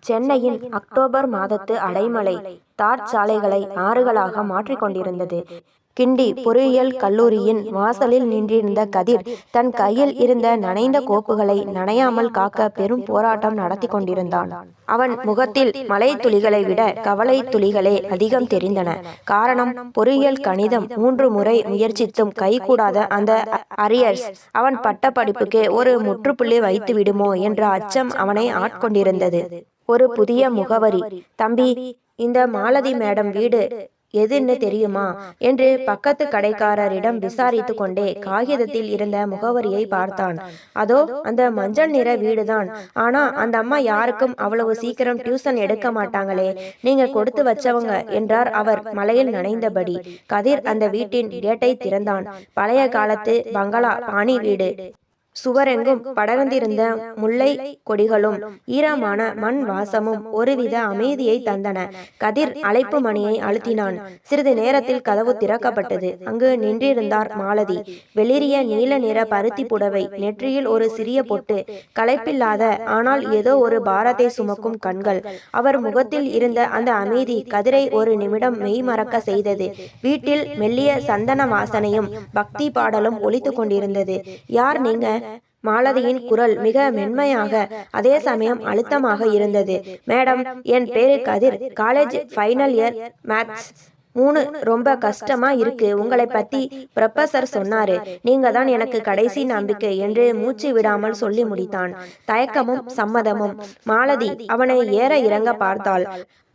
சென்னையின் அக்டோபர் மாதத்து அடைமழை தார் சாலைகளை ஆறுகளாக மாற்றிக்கொண்டிருந்தது. கிண்டி பொறியியல் கல்லூரியின் வாசலில் நின்றிருந்த கதிர் தன் கையில் இருந்த நனைந்த கோப்புகளை நனையாமல் காக்க பெரும் போராட்டம் நடத்தி கொண்டிருந்தான். அவன் முகத்தில் மழை துளிகளை விட கவலை துளிகளே அதிகம் தெரிந்தன. காரணம், பொறியியல் கணிதம் 3 முறை முயற்சித்தும் கைகூடாத அந்த அரியர்ஸ் அவன் பட்ட படிப்புக்கே ஒரு முற்றுப்புள்ளி வைத்து விடுமோ என்ற அச்சம் அவனை ஆட்கொண்டிருந்தது. ஒரு புதிய முகவரி. தம்பி, இந்த மாலதி மேடம் வீடு எதுன்னு தெரியுமா என்று பக்கத்து கடைக்காரரிடம் விசாரித்து கொண்டே காகிதத்தில் இருந்த முகவரியை பார்த்தான். அதோ அந்த மஞ்சள் நிற வீடுதான். ஆனா அந்த அம்மா யாருக்கும் அவ்வளவு சீக்கிரம் டியூஷன் எடுக்க மாட்டாங்களே, நீங்க கொடுத்து வச்சவங்க என்றார் அவர் மழையில் நனைந்தபடி. கதிர் அந்த வீட்டின் கேட்டை திறந்தான். பழைய காலத்து பங்களா பாணி வீடு. சுவரெங்கும் படர்ந்திருந்த முல்லை கொடிகளும் ஈரமான மண் வாசமும் ஒருவித அமைதியை தந்தன. கதிர் அழைப்பு மணியை அழுத்தினான். சிறிது நேரத்தில் கதவு திறக்கப்பட்டது. அங்கு நின்றிருந்தார் மாலதி. வெளிரிய நீல நிற பருத்தி புடவை, நெற்றியில் ஒரு சிறிய பொட்டு, களைப்பில்லாத ஆனால் ஏதோ ஒரு பாரத்தை சுமக்கும் கண்கள். அவர் முகத்தில் இருந்த அந்த அமைதி கதிரை ஒரு நிமிடம் மெய் மறக்க செய்தது. வீட்டில் மெல்லிய சந்தன வாசனையும் பக்தி பாடலும் ஒலித்து கொண்டிருந்தது. யார் நீங்க? மாலதியின் குரல் மிக மென்மையாக அதே சமயம் அழுத்தமாக இருந்தது. மேடம், என் பேரு Kathir. College final year, maths 3. ரொம்ப கஷ்டமா இருக்கு. உங்களை பத்தி ப்ரொஃபசர் சொன்னாரு. நீங்க தான் எனக்கு கடைசி நம்பிக்கை என்று மூச்சு விடாமல் சொல்லி முடித்தான். தயக்கமும் சம்மதமும். மாலதி அவனை ஏற இறங்க பார்த்தாள்.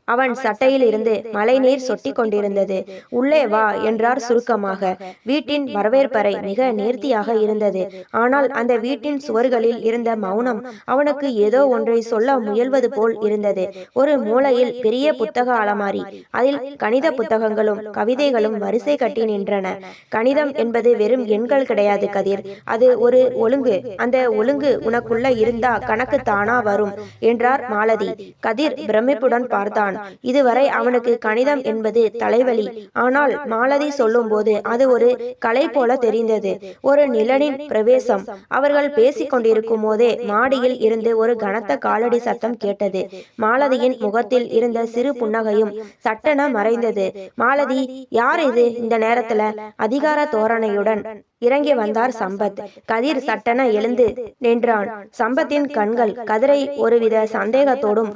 அவன் சட்டையில் இருந்து மழைநீர் சொட்டி கொண்டிருந்தது. உள்ளே வா என்றார் சுருக்கமாக. வீட்டின் வரவேற்பறை மிக நேர்த்தியாக இருந்தது. ஆனால் அந்த வீட்டின் சுவர்களில் இருந்த மௌனம் அவனுக்கு ஏதோ ஒன்றை சொல்ல முயல்வது போல் இருந்தது. ஒரு மூலையில் பெரிய புத்தக அலமாரி. அதில் கணித புத்தகங்களும் கவிதைகளும் வரிசை கட்டி நின்றன. கணிதம் என்பது வெறும் எண்கள் கிடையாது கதிர், அது ஒரு ஒழுங்கு. அந்த ஒழுங்கு உனக்குள்ள இருந்தா கணக்கு தானா வரும் என்றார் மாலதி. கதிர் பிரமிப்புடன் பார்த்தான். இதுவரை அவனுக்கு கணிதம் என்பது தலைவலி. ஆனால் மாலதி சொல்லும் போது அது ஒரு கலை போல தெரிந்தது, ஒரு நிழலின் பிரவேசம். அவர்கள் பேசிக் கொண்டிருக்கும் போதே மாடியில் இருந்து ஒரு கனத்த காலடி சத்தம் கேட்டது. மாலதியின் முகத்தில் இருந்த சிறு புன்னகையும் சட்டென மறைந்தது. மாலதி, யார் இது இந்த நேரத்துல? அதிகார தோரணையுடன் இறங்கி வந்தார் சம்பத். கதிர் சட்டென எழுந்து நின்றான். சம்பத்தின் கண்கள் கதிரை ஒருவித சந்தேகத்தோடும்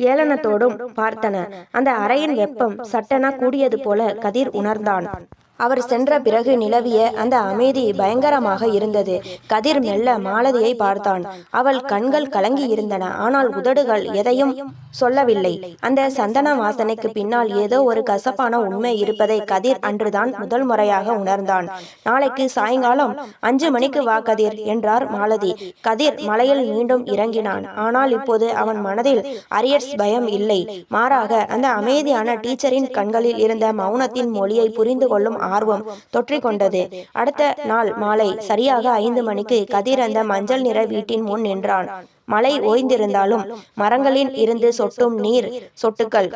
ஏளனத்தோடும் பார்த்தன. அந்த அறையின் வெப்பம் சட்டென கூடியது போல கதிர் உணர்ந்தான். அவர் சென்ற பிறகு நிலவிய அந்த அமைதி பயங்கரமாக இருந்தது. கதிர் மெல்ல மாலதியை பார்த்தான். அவள் கண்கள் கலங்கி இருந்தன. ஆனால் உதடுகள் எதையும் சொல்லவில்லை. அந்த சந்தன வாசனைக்கு பின்னால் ஏதோ ஒரு கசப்பான உண்மை இருப்பதை கதிர் அன்றுதான் முதல் முறையாக உணர்ந்தான். நாளைக்கு சாயங்காலம் 5 மணிக்கு வா கதிர் என்றார் மாலதி. கதிர் மலையில் மீண்டும் இறங்கினான். ஆனால் இப்போது அவன் மனதில் அரியர்ஸ் பயம் இல்லை. மாறாக அந்த அமைதியான டீச்சரின் கண்களில் இருந்த மௌனத்தின் மொழியை புரிந்து கொள்ளும் ஆர்வம் தொற்றிக்கொண்டது. அடுத்த நாள் மாலை சரியாக 5 மணிக்கு கதிர் அந்த மஞ்சள் நிற வீட்டின் முன் நின்றான். மழை ஓய்ந்திருந்தாலும் மரங்களில் இருந்து சொட்டும் நீர் சொட்டுக்கள்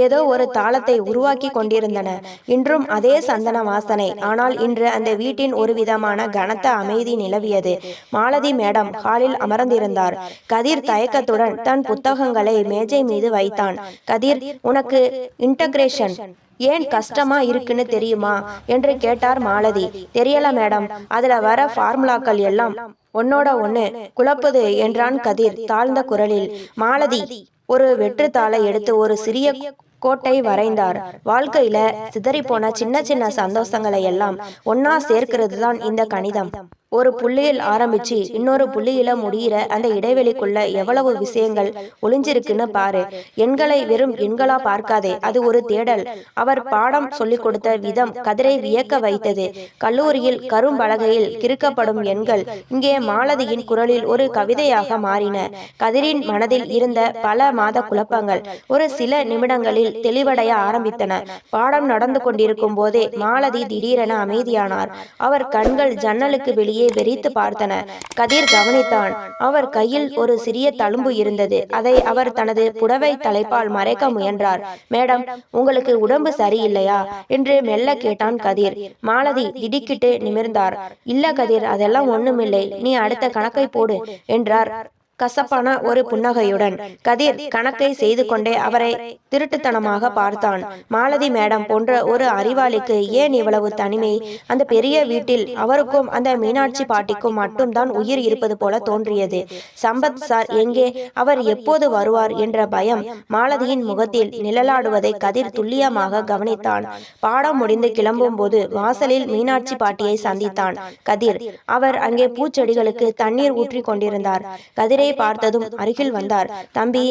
ஏதோ ஒரு தாளத்தை உருவாக்கி கொண்டிருந்தன. இன்றும் அதே சந்தன வாசனை. ஆனால் இன்று அந்த வீட்டின் ஒரு விதமான கனத்த அமைதி நிலவியது. மாலதி மேடம் ஹாலில் அமர்ந்திருந்தார். கதிர் தயக்கத்துடன் தன் புத்தகங்களை மேஜை மீது வைத்தான். கதிர், உனக்கு இன்டகிரேஷன் ஏன் கஷ்டமா இருக்குன்னு தெரியுமா என்று கேட்டார் மாலதி. தெரியல மேடம், அதுல வர ஃபார்முலாக்கள் எல்லாம் ஒன்னோட ஒண்ணு குழப்புது என்றான் கதிர் தாழ்ந்த குரலில். மாலதி ஒரு வெற்றுத்தாளை எடுத்து ஒரு சிறிய கோட்டை வரைந்தார். வாழ்க்கையில சிதறிப்போன சின்ன சின்ன சந்தோஷங்களை எல்லாம் ஒன்னா சேர்க்கிறது தான் இந்த கணிதம். ஒரு புள்ளியில் ஆரம்பிச்சு இன்னொரு புள்ளியில முடிகிற அந்த இடைவெளிக்குள்ள எவ்வளவு விஷயங்கள் ஒளிஞ்சிருக்குன்னு பாரு. எண்களை வெறும் எண்களா பார்க்காதே, அது ஒரு தேடல். அவர் பாடம் சொல்லிக் கொடுத்த விதம் கதிரை வியக்க வைத்தது. கல்லூரியில் கரும்பலகையில் கிறுக்கப்படும் எண்கள் இங்கே மாலதியின் குரலில் ஒரு கவிதையாக மாறின. கதிரின் மனதில் இருந்த பல மாத குழப்பங்கள் ஒரு சில நிமிடங்களில் தெளிவடைய ஆரம்பித்தன. பாடம் நடந்து கொண்டிருக்கும் போதே மாலதி திடீரென அமைதியானார். அவர் கண்கள் ஜன்னலுக்கு வெளியே வெறித்து பார்த்தன. கதிர் கவனித்தான். அவர் கையில் ஒரு சிறிய தழும்பு இருந்தது. அதை அவர் தனது புடவை தலைப்பால் மறைக்க முயன்றார். மேடம், உங்களுக்கு உடம்பு சரியில்லையா என்று மெல்ல கேட்டான் கதிர். மாலதி திடுக்கிட்டு நிமிர்ந்தார். இல்ல கதிர், அதெல்லாம் ஒண்ணுமில்லை, நீ அடுத்த கணக்கை போடு என்றார். கசப்பான ஒரு புன்னகையுடன். கதிர் கணக்கை செய்து கொண்டே அவரை திருட்டுத்தனமாக பார்த்தான். மாலதி மேடம் போன்ற ஒரு அறிவாளிக்கு ஏன் இவ்வளவு தனிமை? அந்த பெரிய வீட்டில் அவருக்கும் அந்த மீனாட்சி பாட்டிக்கும் மட்டும்தான் உயிர் இருப்பது போல தோன்றியது. சம்பத் சார் எங்கே? அவர் எப்போது வருவார் என்ற பயம் மாலதியின் முகத்தில் நிழலாடுவதை கதிர் துல்லியமாக கவனித்தான். பாடம் முடிந்து கிளம்பும் போது வாசலில் மீனாட்சி பாட்டியை சந்தித்தான் கதிர். அவர் அங்கே பூச்செடிகளுக்கு தண்ணீர் ஊற்றி கொண்டிருந்தார். கதிரை பார்த்ததும் அருகில் வந்தார். தம்பி,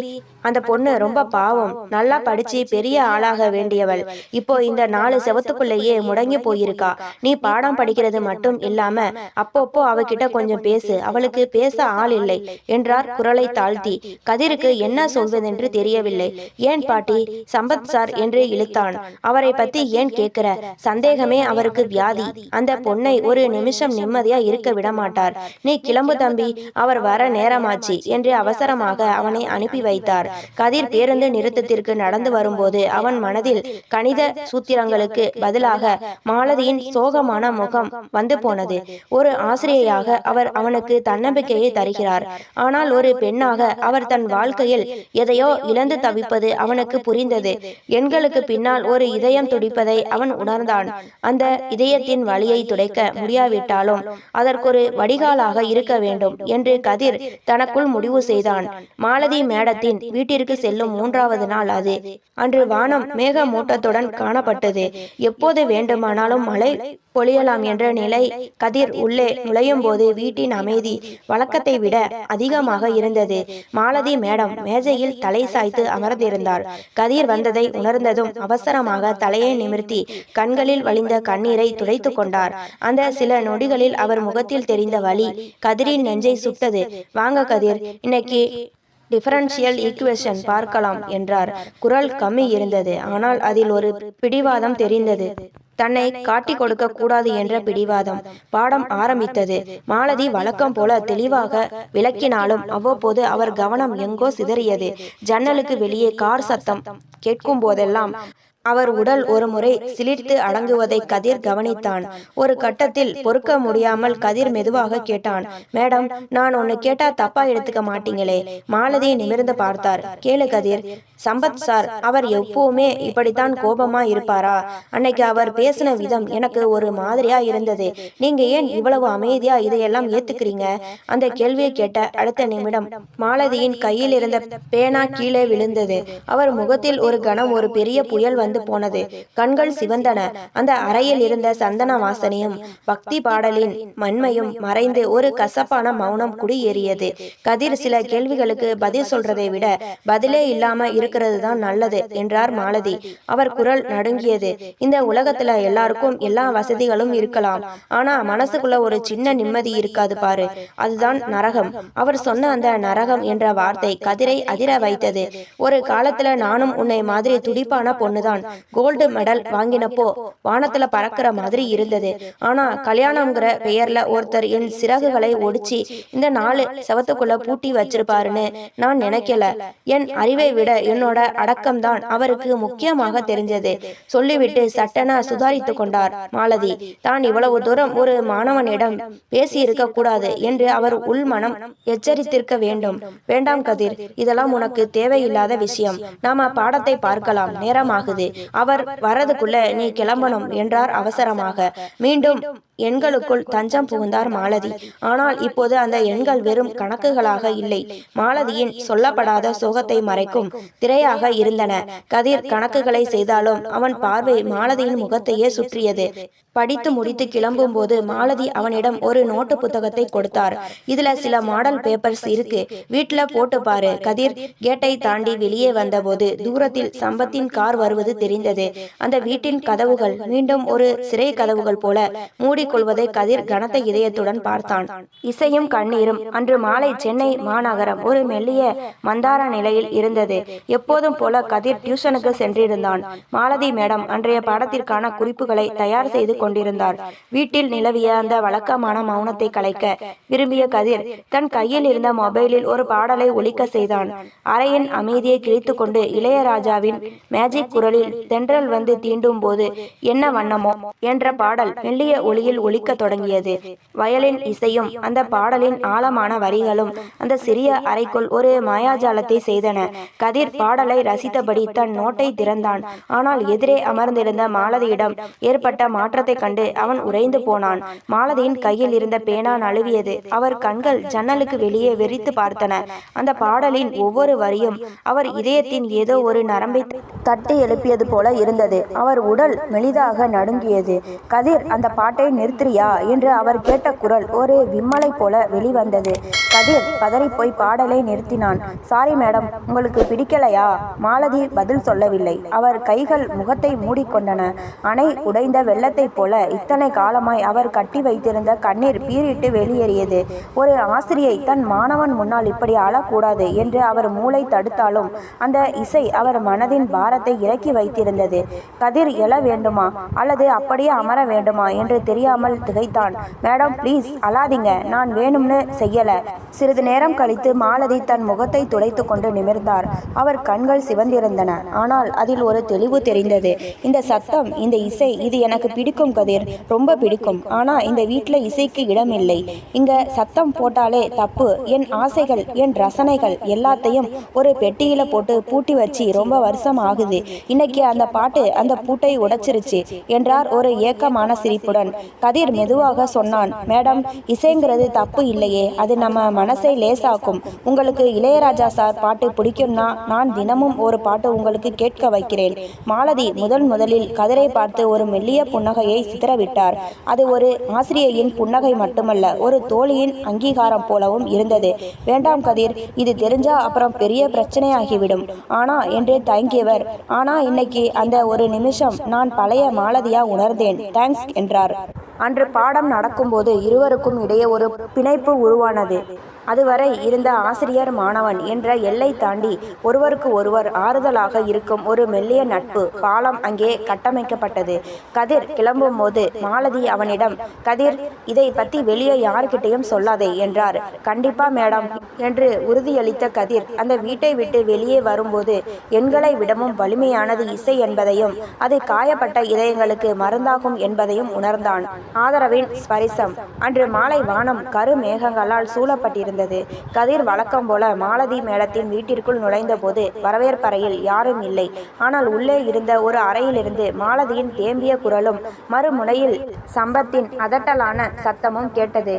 அந்த பொண்ணு ரொம்ப பாவம். நல்லா படிச்சு பெரிய ஆளாக வேண்டியவள். இப்போ இந்த 4 செவத்துக்குள்ளேயே முடங்கி போயிருக்கா. நீ பாடம் படிக்கிறது மட்டும் இல்லாம அப்பப்போ அவகிட்ட கொஞ்சம் பேசு. அவளுக்கு பேச ஆள் இல்லை என்றார் குரலை தாழ்த்தி. கதிருக்கு என்ன சொல்வதென்று தெரியவில்லை. ஏன் பாட்டி? சம்பத் சார் என்று இழுத்தான். அவரை பத்தி ஏன் கேட்கிற? சந்தேகமே அவருக்கு வியாதி. அந்த பொண்ணை ஒரு நிமிஷம் நிம்மதியா இருக்க விட மாட்டார். நீ கிளம்பு தம்பி, அவர் வர நேரமாச்சு என்று அவசரமாக அவனை அனுப்பி வைத்தார். கதிர் பேருந்து நிறுத்தத்திற்கு நடந்து வரும்போது அவன் மனதில் கணித சூத்திரங்களுக்கு பதிலாக மாலதியின் சோகமான முகம் வந்து போனது. ஒரு ஆசிரியையாக அவர் அவனுக்கு தன்னம்பிக்கையை தருகிறார். ஆனால் ஒரு பெண்ணாக அவர் தன் வாழ்க்கையில் எதையோ இழந்து தவிப்பது அவனுக்கு புரிந்தது. எண்களுக்கு பின்னால் ஒரு இதயம் துடிப்பதை அவன் உணர்ந்தான். அந்த இதயத்தின் வலியை துடைக்க முடியாவிட்டாலும் அதற்கொரு வடிகாலாக இருக்க வேண்டும் என்று கதிர் தனக்குள் முடிவு செய்தான். மாலதி மேடத்தின் வீட்டிற்கு செல்லும் 3வது நாள் அது. அன்று வானம் மேகமூட்டத்துடன் காணப்பட்டது. எப்போது வேண்டுமானாலும் மழை பொழியலாம் என்ற நிலை. கதிர் உள்ளே நுழையும் போது வீட்டின் அமைதி வழக்கத்தை விட அதிகமாக இருந்தது. மாலதி மேடம் மேஜையில் தலை சாய்த்து அமர்ந்திருந்தார். கதிர் வந்ததை உணர்ந்ததும் அவசரமாக தலையை நிமிர்த்தி கண்களில் வழிந்த கண்ணீரை துடைத்து கொண்டார். அந்த சில நொடிகளில் அவர் முகத்தில் தெரிந்த வலி கதிரின் நெஞ்சை சுட்டது. வாங்க கதிர், இன்னைக்கு டிஃபரன்ஷியல் ஈக்குவேஷன் பார்க்கலாம் என்றார். குரல் கம்மி இருந்தது. ஆனால் அதில் ஒரு பிடிவாதம் தெரிந்தது. தன்னை காட்டி கொடுக்க கூடாது என்ற பிடிவாதம். பாடம் ஆரம்பித்தது. மாலதி வழக்கம் போல தெளிவாக விளக்கினாலும் அவ்வப்போது அவர் கவனம் எங்கோ சிதறியது. ஜன்னலுக்கு வெளியே கார் சத்தம் கேட்கும் போதெல்லாம் அவர் உடல் ஒரு முறை சிலிர்த்து அடங்குவதை கதிர் கவனித்தான். ஒரு கட்டத்தில் பொறுக்க முடியாமல் கதிர் மெதுவாக கேட்டான். மேடம், நான் ஒன்னு கேட்டா தப்பா எடுத்துக்க மாட்டீங்களே? மாலதி நிமிர்ந்து பார்த்தார். கேளு கதிர். சம்பத் சார் அவர் எப்பவுமே இப்படித்தான் கோபமா இருப்பாரா? அன்னைக்கு அவர் பேசின விதம் எனக்கு ஒரு மாதிரியா இருந்தது. நீங்க ஏன் இவ்வளவு அமைதியா இதையெல்லாம் ஏத்துக்கிறீங்க? அந்த கேள்வியை கேட்ட அடுத்த நிமிடம் மாலதியின் கையில் இருந்த பேனா கீழே விழுந்தது. அவர் முகத்தில் ஒரு கணம் ஒரு பெரிய புயல் வந்து போனது. கண்கள் சிவந்தன. அந்த அறையில் இருந்த சந்தன வாசனையும் பக்தி பாடலின் மண்மையும் மறைந்து ஒரு கசப்பான மௌனம் குடியேறியது. கதிர் சில கேள்விகளுக்கு பதில் சொல்றதை விட பதிலே இல்லாம இருக்கிறது தான் நல்லது என்றார் மாலதி. அவர் குரல் நடுங்கியது. இந்த உலகத்துல எல்லாருக்கும் எல்லா வசதிகளும் இருக்கலாம். ஆனா மனசுக்குள்ள ஒரு சின்ன நிம்மதி இருக்காது பாரு, அதுதான் நரகம். அவர் சொன்ன அந்த நரகம் என்ற வார்த்தை கதிரை அதிர வைத்தது. ஒரு காலத்துல நானும் உன்னை மாதிரி துடிப்பான பொண்ணுதான். கோல்டு மெடல் வாங்கினப்போ வானத்துல பறக்கிற மாதிரி இருந்தது. ஆனா கல்யாணம்ங்கிற பெயர்ல ஒருத்தர் என் சிறகுகளை ஒடிச்சு இந்த 4 செவத்துக்குள்ள பூட்டி வச்சிருப்பாருன்னு நான் நினைக்கல. என் அறிவை விட என்னோட அடக்கம்தான் அவருக்கு முக்கியமாக தெரிஞ்சது. சொல்லிவிட்டு சட்டென சுதாரித்து கொண்டார் மாலதி. தான் இவ்வளவு தூரம் ஒரு மாணவனிடம் பேசி இருக்க கூடாது என்று அவர் உள்மனம் எச்சரித்திருக்க வேண்டும். வேண்டாம் கதிர், இதெல்லாம் உனக்கு தேவையில்லாத விஷயம். நாம பாடத்தை பார்க்கலாம், நேரமாகுது. அவர் வரதுக்குள்ள நீ கிளம்பணும் என்றார் அவசரமாக. மீண்டும் எண்களுக்குள் தஞ்சம் புகுந்தார் மாலதி. ஆனால் இப்போது அந்த எண்கள் வெறும் கணக்குகளாக இல்லை, மாலதியின் சொல்லப்படாத சோகத்தை மறைக்கும் திரையாக இருந்தன. கதிர் கணக்குகளை செய்தாலும் அவன் பார்வை மாலதியின் முகத்தையே சுற்றியது. படித்து முடித்து கிளம்பும் போது மாலதி அவனிடம் ஒரு நோட்டு புத்தகத்தை கொடுத்தார். இதுல சில மாடல் பேப்பர்ஸ் இருக்கு, வீட்டுல போட்டு பாரு. கதிர் கேட்டை தாண்டி வெளியே வந்தபோது தூரத்தில் சம்பத்தின் கார் வருவது தெரிந்தது. அந்த வீட்டின் கதவுகள் மீண்டும் ஒரு சிறை கதவுகள் போல மூடிக்கொள்வதை கதிர் கனத்த இதயத்துடன் பார்த்தான். இசையும் கண்ணீரும். அன்று மாலை சென்னை மாநகரம் ஒரு மெல்லிய மந்தார நிலையில் இருந்தது. எப்போதும் போல கதிர் டியூஷனுக்கு சென்றிருந்தான். மாலதி மேடம் அன்றைய பாடத்திற்கான குறிப்புகளை தயார் செய்து கொண்டிருந்தார். வீட்டில் நிலவிய அந்த வழக்கமான மௌனத்தை கலைக்க விரும்பிய கதிர் தன் கையில் இருந்த மொபைலில் ஒரு பாடலை ஒலிக்க செய்தான். அறையின் அமைதியை கிழித்து கொண்டு இளையராஜாவின் மேஜிக் குரலில் தென்றல் வந்து தீண்டும் போது என்ன வண்ணமோ என்ற பாடல் மெல்லிய ஒளியில் ஒலிக்கத் தொடங்கியது. வயலின் இசையும் அந்த பாடலின் ஆழமான வரிகளும் அந்த சிறிய அறைக்குள் ஒரு மாயாஜாலத்தை செய்தன. கதிர் பாடலை ரசித்தபடி தன் நோட்டை திறந்தான். ஆனால் எதிரே அமர்ந்திருந்த மாலதியிடம் ஏற்பட்ட மாற்றத்தைக் கண்டு அவன் உறைந்து போனான். மாலதியின் கையில் இருந்த பேனா நழுவியது. அவர் கண்கள் ஜன்னலுக்கு வெளியே வெறித்து பார்த்தன. அந்த பாடலின் ஒவ்வொரு வரியும் அவர் இதயத்தின் ஏதோ ஒரு நரம்பை தட்டி எழுப்பியது போல இருந்தது. அவர் உடல் மெலிதாக நடுங்கியது. கதிர், அந்த பாட்டை நிறுத்துறியா என்று அவர் கேட்ட குரல் ஒரு விம்மலை போல வெளிவந்தது. கதிர் பதறிப்போய் பாடலை நிறுத்தினான். சாரி மேடம், உங்களுக்கு பிடிக்கலையா? மாலதி பதில் சொல்லவில்லை. அவர் கைகள் முகத்தை மூடிக்கொண்டன. அணை உடைந்த வெள்ளத்தைப் போல இத்தனை காலமாய் அவர் கட்டி வைத்திருந்த கண்ணீர் பீறிட்டு வெளியேறியது. ஒரு ஆசிரியை தன் மாணவன் முன்னால் இப்படி அழக்கூடாது என்று அவர் மூளை தடுத்தாலும் அந்த இசை அவர் மனதின் பாரத்தை இறக்கி வைத்திருந்தது. கதிர் எழ வேண்டுமா அல்லது அப்படியே அமர வேண்டுமா என்று தெரியாமல் திகைத்தான். மேடம் ப்ளீஸ் அழாதீங்க, நான் வேணும்னு செய்யல. சிறிது நேரம் கழித்து மாலதி தன் முகத்தை துடைத்து கொண்டு நிமிர்ந்தார். அவர் கண்கள் சிவந்திருந்தன. ஆனால் அதில் ஒரு தெளிவு தெரிந்தது. இந்த சத்தம், இந்த இசை, இது எனக்கு பிடிக்கும் கதிர், ரொம்ப பிடிக்கும். ஆனா இந்த வீட்டில் இசைக்கு இடம் இல்லை. இங்க சத்தம் போட்டாலே தப்பு. என் ஆசைகள், என் ரசனைகள் எல்லாத்தையும் ஒரு பெட்டியில போட்டு பூட்டி வச்சு ரொம்ப வருஷம் ஆகுது. இன்னைக்கு அந்த பாட்டு அந்த பூட்டை உடைச்சிருச்சு என்றார் ஒரு ஏக்கமான சிரிப்புடன். கதிர் மெதுவாக சொன்னான். மேடம், இசைங்கிறது தப்பு இல்லையே, அது நம்ம மனசை லேசாக்கும். உங்களுக்கு இளையராஜா சார் பாட்டு பிடிக்கும்னா நான் தினமும் ஒரு பாட்டு உங்களுக்கு கேட்க வைக்கிறேன். மாலதி முதலில் கதிரை பார்த்து ஒரு மெல்லிய புன்னகையை சிதறவிட்டார். அது ஒரு ஆசிரியையின் புன்னகை மட்டுமல்ல, ஒரு தோழியின் அங்கீகாரம் போலவும் இருந்தது. வேண்டாம் கதிர், இது தெரிஞ்சா அப்புறம் பெரிய பிரச்சனையாகிவிடும். ஆனா என்று தயங்கியவர், ஆனா இன்னைக்கு அந்த ஒரு நிமிஷம் நான் பழைய மாலதியா உணர்ந்தேன். தேங்க்ஸ் என்றார். அன்று பாடம் நடக்கும்போது இருவருக்கும் இடையே ஒரு பிணைப்பு உருவானது. அதுவரை இருந்த ஆசிரியர் மாணவன் என்ற எல்லை தாண்டி ஒருவருக்கு ஒருவர் ஆறுதலாக இருக்கும் ஒரு மெல்லிய நட்பு பாலம் அங்கே கட்டமைக்கப்பட்டது. கதிர் கிளம்பும் போது மாலதி அவனிடம், கதிர், இதை பற்றி வெளியே யார்கிட்டையும் சொல்லாதே என்றார். கண்டிப்பா மேடம் என்று உறுதியளித்த கதிர் அந்த வீட்டை விட்டு வெளியே வரும்போது எண்களை விடவும் வலிமையானது இசை என்பதையும் அது காயப்பட்ட இதயங்களுக்கு மருந்தாகும் என்பதையும் உணர்ந்தான். ஆதரவின் ஸ்பரிசம். அன்று மாலை வானம் கரு மேகங்களால் சூழப்பட்டிருந்தது. கதிர் வழக்கம் போல மாலதி மேடத்தின் வீட்டிற்குள் நுழைந்த போது வரவேற்பறையில் யாரும் இல்லை. ஆனால் உள்ளே இருந்த ஒரு அறையிலிருந்து மாலதியின் தேம்பிய குரலும் மறுமுனையில் சம்பத்தின் அதட்டலான சத்தமும் கேட்டது.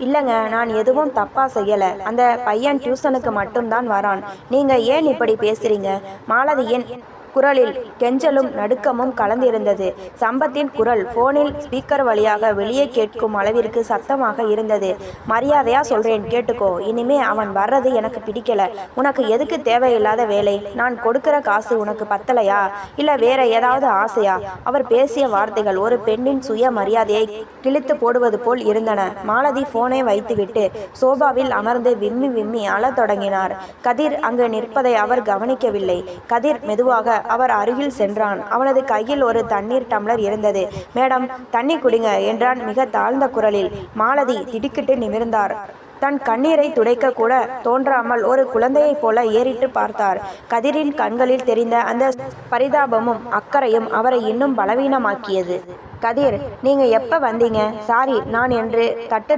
இல்லைங்க, நான் எதுவும் தப்பா செய்யல. அந்த பையன் டியூஷனுக்கு மட்டும்தான் வரான். நீங்க ஏன் இப்படி பேசுறீங்க? மாலதியின் குரலில் கெஞ்சலும் நடுக்கமும் கலந்திருந்தது. சம்பத்தின் குரல் போனில் ஸ்பீக்கர் வழியாக வெளியே கேட்கும் அளவிற்கு சத்தமாக இருந்தது. மரியாதையா சொல்றேன், கேட்டுக்கோ. இனிமே அவன் வர்றது எனக்கு பிடிக்கல. உனக்கு எதுக்கு தேவையில்லாத வேலை? நான் கொடுக்கிற காசு உனக்கு பத்தலையா? இல்ல வேற ஏதாவது ஆசையா? அவர் பேசிய வார்த்தைகள் ஒரு பெண்ணின் சுய மரியாதையை கிழித்து போடுவது போல் இருந்தன. மாலதி போனை வைத்துவிட்டு சோபாவில் அமர்ந்து விம்மி விம்மி அழத் தொடங்கினார். கதிர் அங்கு நிற்பதை அவர் கவனிக்கவில்லை. கதிர் மெதுவாக அவர் அருகில் சென்றான். அவனது கையில் ஒரு தண்ணீர் டம்ளர் இருந்தது. மேடம், தண்ணி குடிங்க என்றான் மிக தாழ்ந்த குரலில். மாலதி திடுக்கிட்டு நிமிர்ந்தார். தன் கண்ணீரை துடைக்க கூட தோன்றாமல் ஒரு குழந்தையைப் போல ஏறிட்டு பார்த்தார். கதிரின் கண்களில் தெரிந்த அந்த பரிதாபமும் அக்கறையும் அவரை இன்னும் பலவீனமாக்கியது. கதிர், நீங்க எப்ப வந்தீங்க? சாரி நான் என்று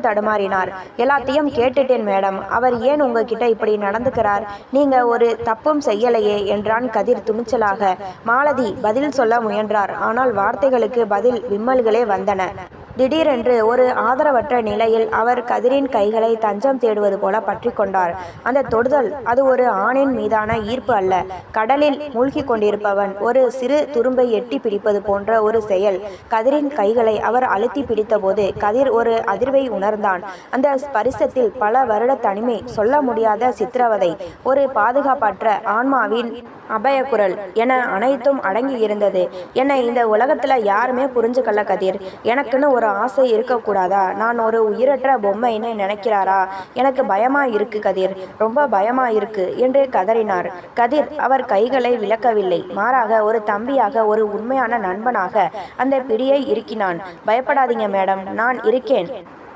தடுமாறினார். எல்லாத்தையும் கேட்டுட்டேன் மேடம். அவர் ஏன் உங்ககிட்ட இப்படி நடந்துக்கிறார்? நீங்க ஒரு தப்பும் செய்யலையே என்றான் கதிர் துணிச்சலாக. மாலதி பதில் சொல்ல முயன்றார். ஆனால் வார்த்தைகளுக்கு பதில் விம்மல்களே வந்தன. திடீரென்று ஒரு ஆதரவற்ற நிலையில் அவர் கதிரின் கைகளை தஞ்சம் தேடுவது போல பற்றி கொண்டார். அந்த தொடுதல், அது ஒரு ஆணின் மீதான ஈர்ப்பு அல்ல. கடலில் மூழ்கி கொண்டிருப்பவன் ஒரு சிறு துரும்பை எட்டி பிடிப்பது போன்ற ஒரு செயல். கதிரின் கைகளை அவர் அழுத்தி பிடித்தபோது கதிர் ஒரு அதிர்வை உணர்ந்தான். அந்த ஸ்பரிசத்தில் பல வருட தனிமை, சொல்ல முடியாத சித்திரவதை, ஒரு பாதுகாப்பற்ற ஆன்மாவின் அபயக்குரல் என அனைத்தும் அடங்கி இருந்தது. என்னை இந்த உலகத்துல யாருமே புரிஞ்சுக்கல கதிர். எனக்குன்னு ஒரு ஆசை இருக்கக்கூடாதா? நான் ஒரு உயிரற்ற பொம்மைன்னு நினைக்கிறாரா? எனக்கு பயமா இருக்கு கதிர், ரொம்ப பயமா இருக்கு என்று கதறினார். கதிர் அவர் கைகளை விலக்கவில்லை. மாறாக ஒரு தம்பியாக, ஒரு உண்மையான நண்பனாக அந்த பிடியை இறுக்கினான். பயப்படாதீங்க மேடம், நான் இருக்கேன்.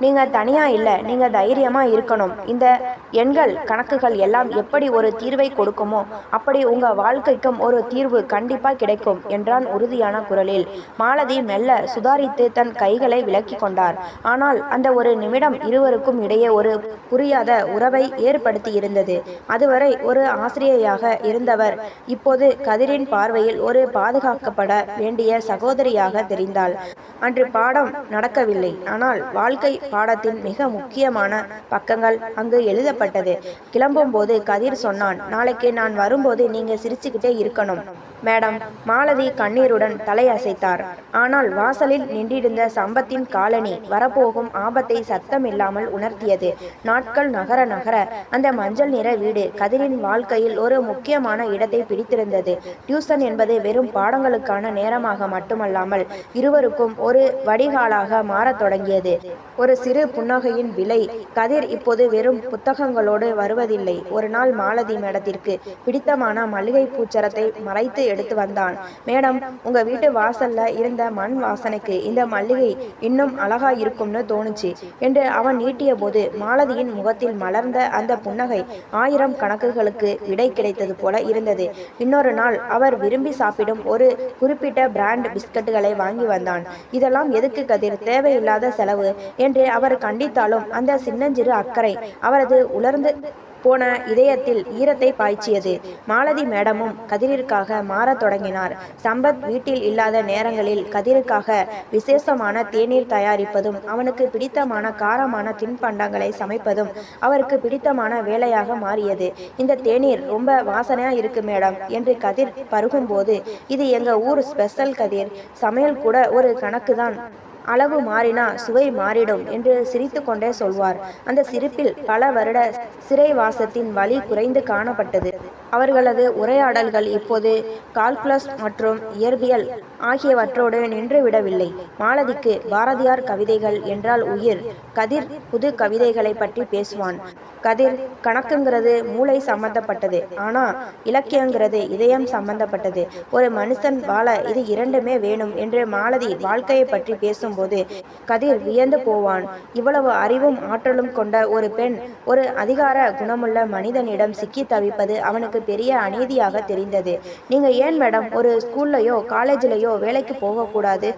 நீங்கள் தனியாக இல்லை, நீங்கள் தைரியமாக இருக்கணும். இந்த எண்கள் கணக்குகள் எல்லாம் எப்படி ஒரு தீர்வை கொடுக்குமோ அப்படி உங்கள் வாழ்க்கைக்கும் ஒரு தீர்வு கண்டிப்பாக கிடைக்கும் என்றான் உறுதியான குரலில். மாலதி மெல்ல சுதாரித்து தன் கைகளை விலக்கி கொண்டார். ஆனால் அந்த ஒரு நிமிடம் இருவருக்கும் இடையே ஒரு புரியாத உறவை ஏற்படுத்தி இருந்தது. அதுவரை ஒரு ஆசிரியையாக இருந்தவர் இப்போது கதிரின் பார்வையில் ஒரு பாதுகாக்கப்பட வேண்டிய சகோதரியாக தெரிந்தாள். அன்று பாடம் நடக்கவில்லை, ஆனால் வாழ்க்கை பாடத்தின் மிக முக்கியமான பக்கங்கள் அங்கு எழுதப்பட்டது. கிளம்பும் போது கதிர் சொன்னான், நாளைக்கு நான் வரும்போது நீங்க சிரிச்சுக்கிட்டே இருக்கணும் மேடம். மாலதி கண்ணீருடன் தலையசைத்தார். ஆனால் வாசலில் நின்றிருந்த சம்பத்தின் காலனி வரப்போகும் ஆபத்தை சத்தமில்லாமல் உணர்த்தியது. நாட்கள் நகர நகர அந்த மஞ்சள் நிற வீடு கதிரின் வாழ்க்கையில் ஒரு முக்கியமான இடத்தை பிடித்திருந்தது. டியூஷன் என்பது வெறும் பாடங்களுக்கான நேரமாக மட்டுமல்லாமல் இருவருக்கும் ஒரு வடிகாலாக மாறத் தொடங்கியது. ஒரு சிறு புன்னகையின் விலை. கதிர் இப்போது வெறும் புத்தகங்களோடு வருவதில்லை. ஒரு நாள் மாலதி மேடத்திற்கு பிடித்தமான மல்லிகை பூச்சரத்தை மறைத்து எடுத்து வந்தான். மேடம், உங்க வீட்டு வாசல்ல இருந்த மண் வாசனைக்கு இந்த மல்லிகை இன்னும் அழகா இருக்கும்னு தோணுச்சு என்று அவன் நீட்டிய போது மாலதியின் முகத்தில் மலர்ந்த அந்த புன்னகை 1000 கணக்குகளுக்கு விடை கிடைத்தது போல இருந்தது. இன்னொரு நாள் அவர் விரும்பி சாப்பிடும் ஒரு குறிப்பிட்ட பிராண்ட் பிஸ்கட்டுகளை வாங்கி வந்தான். இதெல்லாம் எதுக்கு கதிர், தேவையில்லாத செலவு என்று அவர் கண்டித்தாலும் அந்த சின்னஞ்சிறு அக்கறை அவரது உலர்ந்து போன இதயத்தில் ஈரத்தை பாய்ச்சியது. மாலதி மேடமும் கதிரிற்காக மாறத் தொடங்கினார். சம்பத் வீட்டில் இல்லாத நேரங்களில் கதிருக்காக விசேஷமான தேநீர் தயாரிப்பதும் அவனுக்கு பிடித்தமான காரமான தின்பண்டங்களை சமைப்பதும் அவருக்கு பிடித்தமான வேலையாக மாறியது. இந்த தேநீர் ரொம்ப வாசனையா இருக்கு மேடம் என்று கதிர் பருகும்போது, இது எங்க ஊர் ஸ்பெஷல் கதிர், சமையல் கூட ஒரு கணக்குதான், அளவு மாறினா சுவை மாறிடும் என்று சிரித்து கொண்டே சொல்வார். அந்த சிரிப்பில் பல வருட சிறைவாசத்தின் வலி குறைந்து காணப்பட்டது. அவர்களது உரையாடல்கள் இப்போது கால்குலஸ் மற்றும் இயற்பியல் ஆகியவற்றோடு நின்றுவிடவில்லை. மாலதிக்கு பாரதியார் கவிதைகள் என்றால் உயிர். கதிர் புது கவிதைகளை பற்றி பேசுவான். கதிர், கணக்குங்கிறது மூளை சம்பந்தப்பட்டது, ஆனா இலக்கியங்கிறது இதயம் சம்பந்தப்பட்டது. ஒரு மனுஷன் வாழ இது இரண்டுமே வேணும் என்று மாலதி வாழ்க்கையை பற்றி பேசும்போது கதிர் வியந்து போவான். இவ்வளவு அறிவும் ஆற்றலும் கொண்ட ஒரு பெண் ஒரு அதிகார குணமுள்ள மனிதனிடம் சிக்கி தவிப்பது அவனுக்கு பெரிய அநீதியாக தெரிந்தது. நீங்க ஏன் மேடம் ஒரு ஸ்கூல்லையோ காலேஜ்லையோ வேலைக்கு போகக்கூடாது?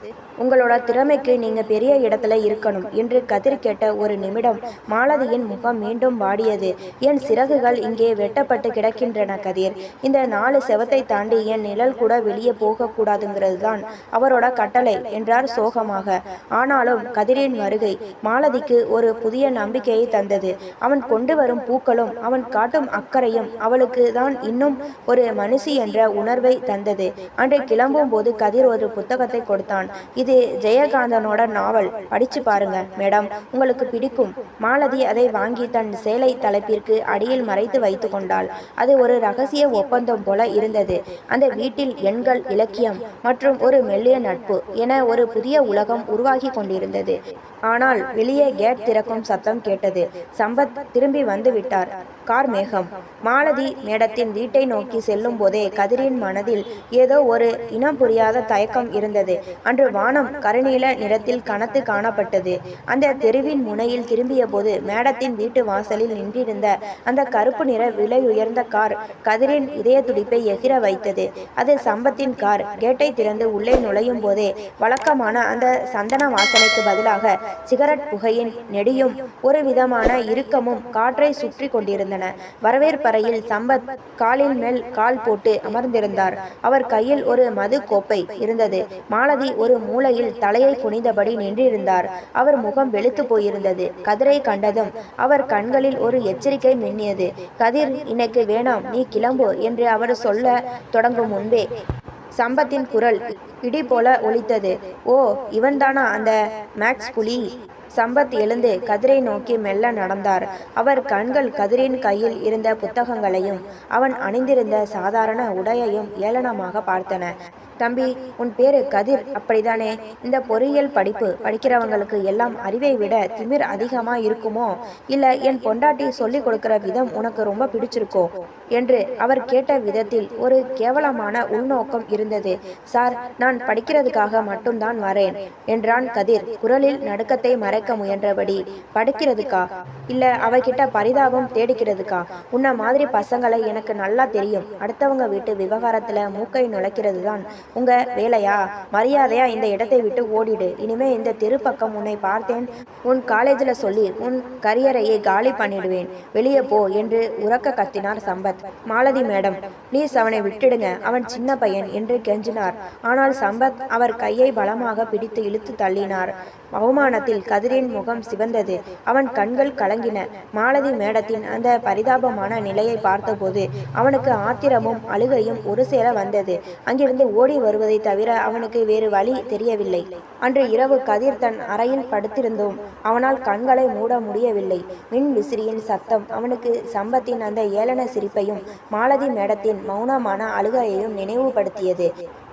உங்களோட திறமைக்கு நீங்க பெரிய இடத்துல இருக்கணும் என்று கதிர் கேட்ட ஒரு நிமிடம் மாலதியின் முகம் மீண்டும் வாடியது. என் சிறகுகள் இங்கே வெட்டப்பட்டு கிடக்கின்றன கதிர். இந்த 4 செவத்தை தாண்டி என் நிழல் கூட வெளியே போகக்கூடாதுங்கிறது தான் அவரோட கட்டளை என்றார் சோகமாக. ஆனாலும் கதிரின் வருகை மாலதிக்கு ஒரு புதிய நம்பிக்கையை தந்தது. அவன் கொண்டு வரும் பூக்களும் அவன் காட்டும் அக்கறையும் அவளுக்கு தான் இன்னும் ஒரு மனுஷி என்ற உணர்வை தந்தது. அன்று கிளம்பும் போது கதிர் ஒரு புத்தகத்தை கொடுத்தான். இது ஜெயகாந்தனோட நாவல், படிச்சு பாருங்க மேடம், உங்களுக்கு பிடிக்கும். மாலதி அதை வாங்கி தன் சேலை தலைப்பிற்கு அடியில் மறைத்து வைத்து கொண்டாள். அது ஒரு ரகசிய ஒப்பந்தம் போல இருந்தது. அந்த வீட்டில் எண்கள், இலக்கியம் மற்றும் ஒரு மெல்லிய நட்பு என ஒரு புதிய உலகம் உருவாகி கொண்டிருந்தது. ஆனால் வெளியே கேட் திறக்கும் சத்தம் கேட்டது. சம்பத் திரும்பி வந்து விட்டார். கார் மேகம். மாலதி மேடத்தின் வீட்டை நோக்கி செல்லும் போதே கதிரின் மனதில் ஏதோ ஒரு இனம் புரியாத தயக்கம் இருந்தது. அன்று வானம் கருநீல நிறத்தில் கனத்து காணப்பட்டது. அந்த தெருவின் முனையில் திரும்பிய போது மேடத்தின் வீட்டு வாசலில் நின்றிருந்த அந்த கருப்பு நிற விலை உயர்ந்த கார் கதிரின் இதய துடிப்பை எகிர வைத்தது. அது சம்பத்தின் கார். கேட்டை திறந்து உள்ளே நுழையும் போதே வழக்கமான அந்த சந்தன வாசனைக்கு பதிலாக சிகரெட் புகையின் நெடியும் ஒரு விதமான இறுக்கமும் காற்றை சுற்றி கொண்டிருந்தன. வரவேற்பறையில் சம்பத் காலின் மேல் கால் போட்டு அமர்ந்திருந்தார். அவர் கையில் ஒரு மது கோப்பை இருந்தது. மாலதி ஒரு மூலையில் தலையை குனிந்தபடி நின்றிருந்தார். அவர் முகம் வெளுத்து போயிருந்தது. கதிரை கண்டதும் அவர் கண்களில் ஒரு எச்சரிக்கை மின்னியது. கதிர், இன்னைக்கு வேணாம், நீ கிளம்பு என்று அவர் சொல்ல தொடங்கும் முன்பே சம்பத்தின் குரல் இடி போல ஒலித்தது. ஓ, இவன்தானா அந்த மேக்ஸ் புலி? சம்பத் எழுந்து கதிரை நோக்கி மெல்ல நடந்தார். அவர் கண்கள் கதிரின் கையில் இருந்த புத்தகங்களையும் அவன் அணிந்திருந்த சாதாரண உடையையும் ஏளனமாக பார்த்தன. தம்பி, உன் பேரு கதிர் அப்படிதானே? இந்த பொறியியல் படிப்பு படிக்கிறவங்களுக்கு எல்லாம் அறிவை விட திமிர் அதிகமா இருக்குமோ, இல்ல என் பொண்டாட்டி சொல்லி கொடுக்கிற விதம் உனக்கு ரொம்ப பிடிச்சிருக்கோ என்று அவர் கேட்ட விதத்தில் ஒரு கேவலமான உள்நோக்கம் இருந்தது. சார், நான் படிக்கிறதுக்காக மட்டும்தான் வரேன் என்றான் கதிர் குரலில் நடுக்கத்தை மறைக்க முயன்றபடி. படிக்கிறதுக்கா? இல்ல அவகிட்ட பரிதாபம் தேடிக்கிறதுக்கா? உன்ன மாதிரி பசங்களை எனக்கு நல்லா தெரியும். அடுத்தவங்க வீட்டு விவகாரத்துல மூக்கை நுழைக்கிறது தான் உங்க வேலையா? மரியாதையா இந்த இடத்தை விட்டு ஓடிடு. இனிமே இந்த தெரு பக்கம் உன்னை பார்த்தேன் உன் காலேஜில் சொல்லி உன் கரியரையை காலி பண்ணிடுவேன். வெளியே போ என்று உரக்க கத்தினார் சம்பத். மாலதி மேடம், ப்ளீஸ் அவனை விட்டுடுங்க, அவன் சின்ன பையன் என்று கெஞ்சினார். ஆனால் சம்பத் அவர் கையை பலமாக பிடித்து இழுத்து தள்ளினார். அவமானத்தில் கதிரின் முகம் சிவந்தது. அவன் கண்கள் கலங்கின. மாலதி மேடத்தின் அந்த பரிதாபமான நிலையை பார்த்தபோது அவனுக்கு ஆத்திரமும் அழுகையும் ஒரு சேர வந்தது. அங்கிருந்து ஓடி வருவதை தவிர அவனுக்கு வேறு வழி தெரியவில்லை. அன்று இரவு கதிர் தன் அறையில் படுத்திருந்தோம். அவனால் கண்களை மூட முடியவில்லை. மின் விசிறியின் சத்தம் அவனுக்கு சம்பத்தின் அந்த ஏளன சிரிப்பையும் மாலதி மேடத்தின் மௌனமான அழுகையையும் நினைவுபடுத்தியது.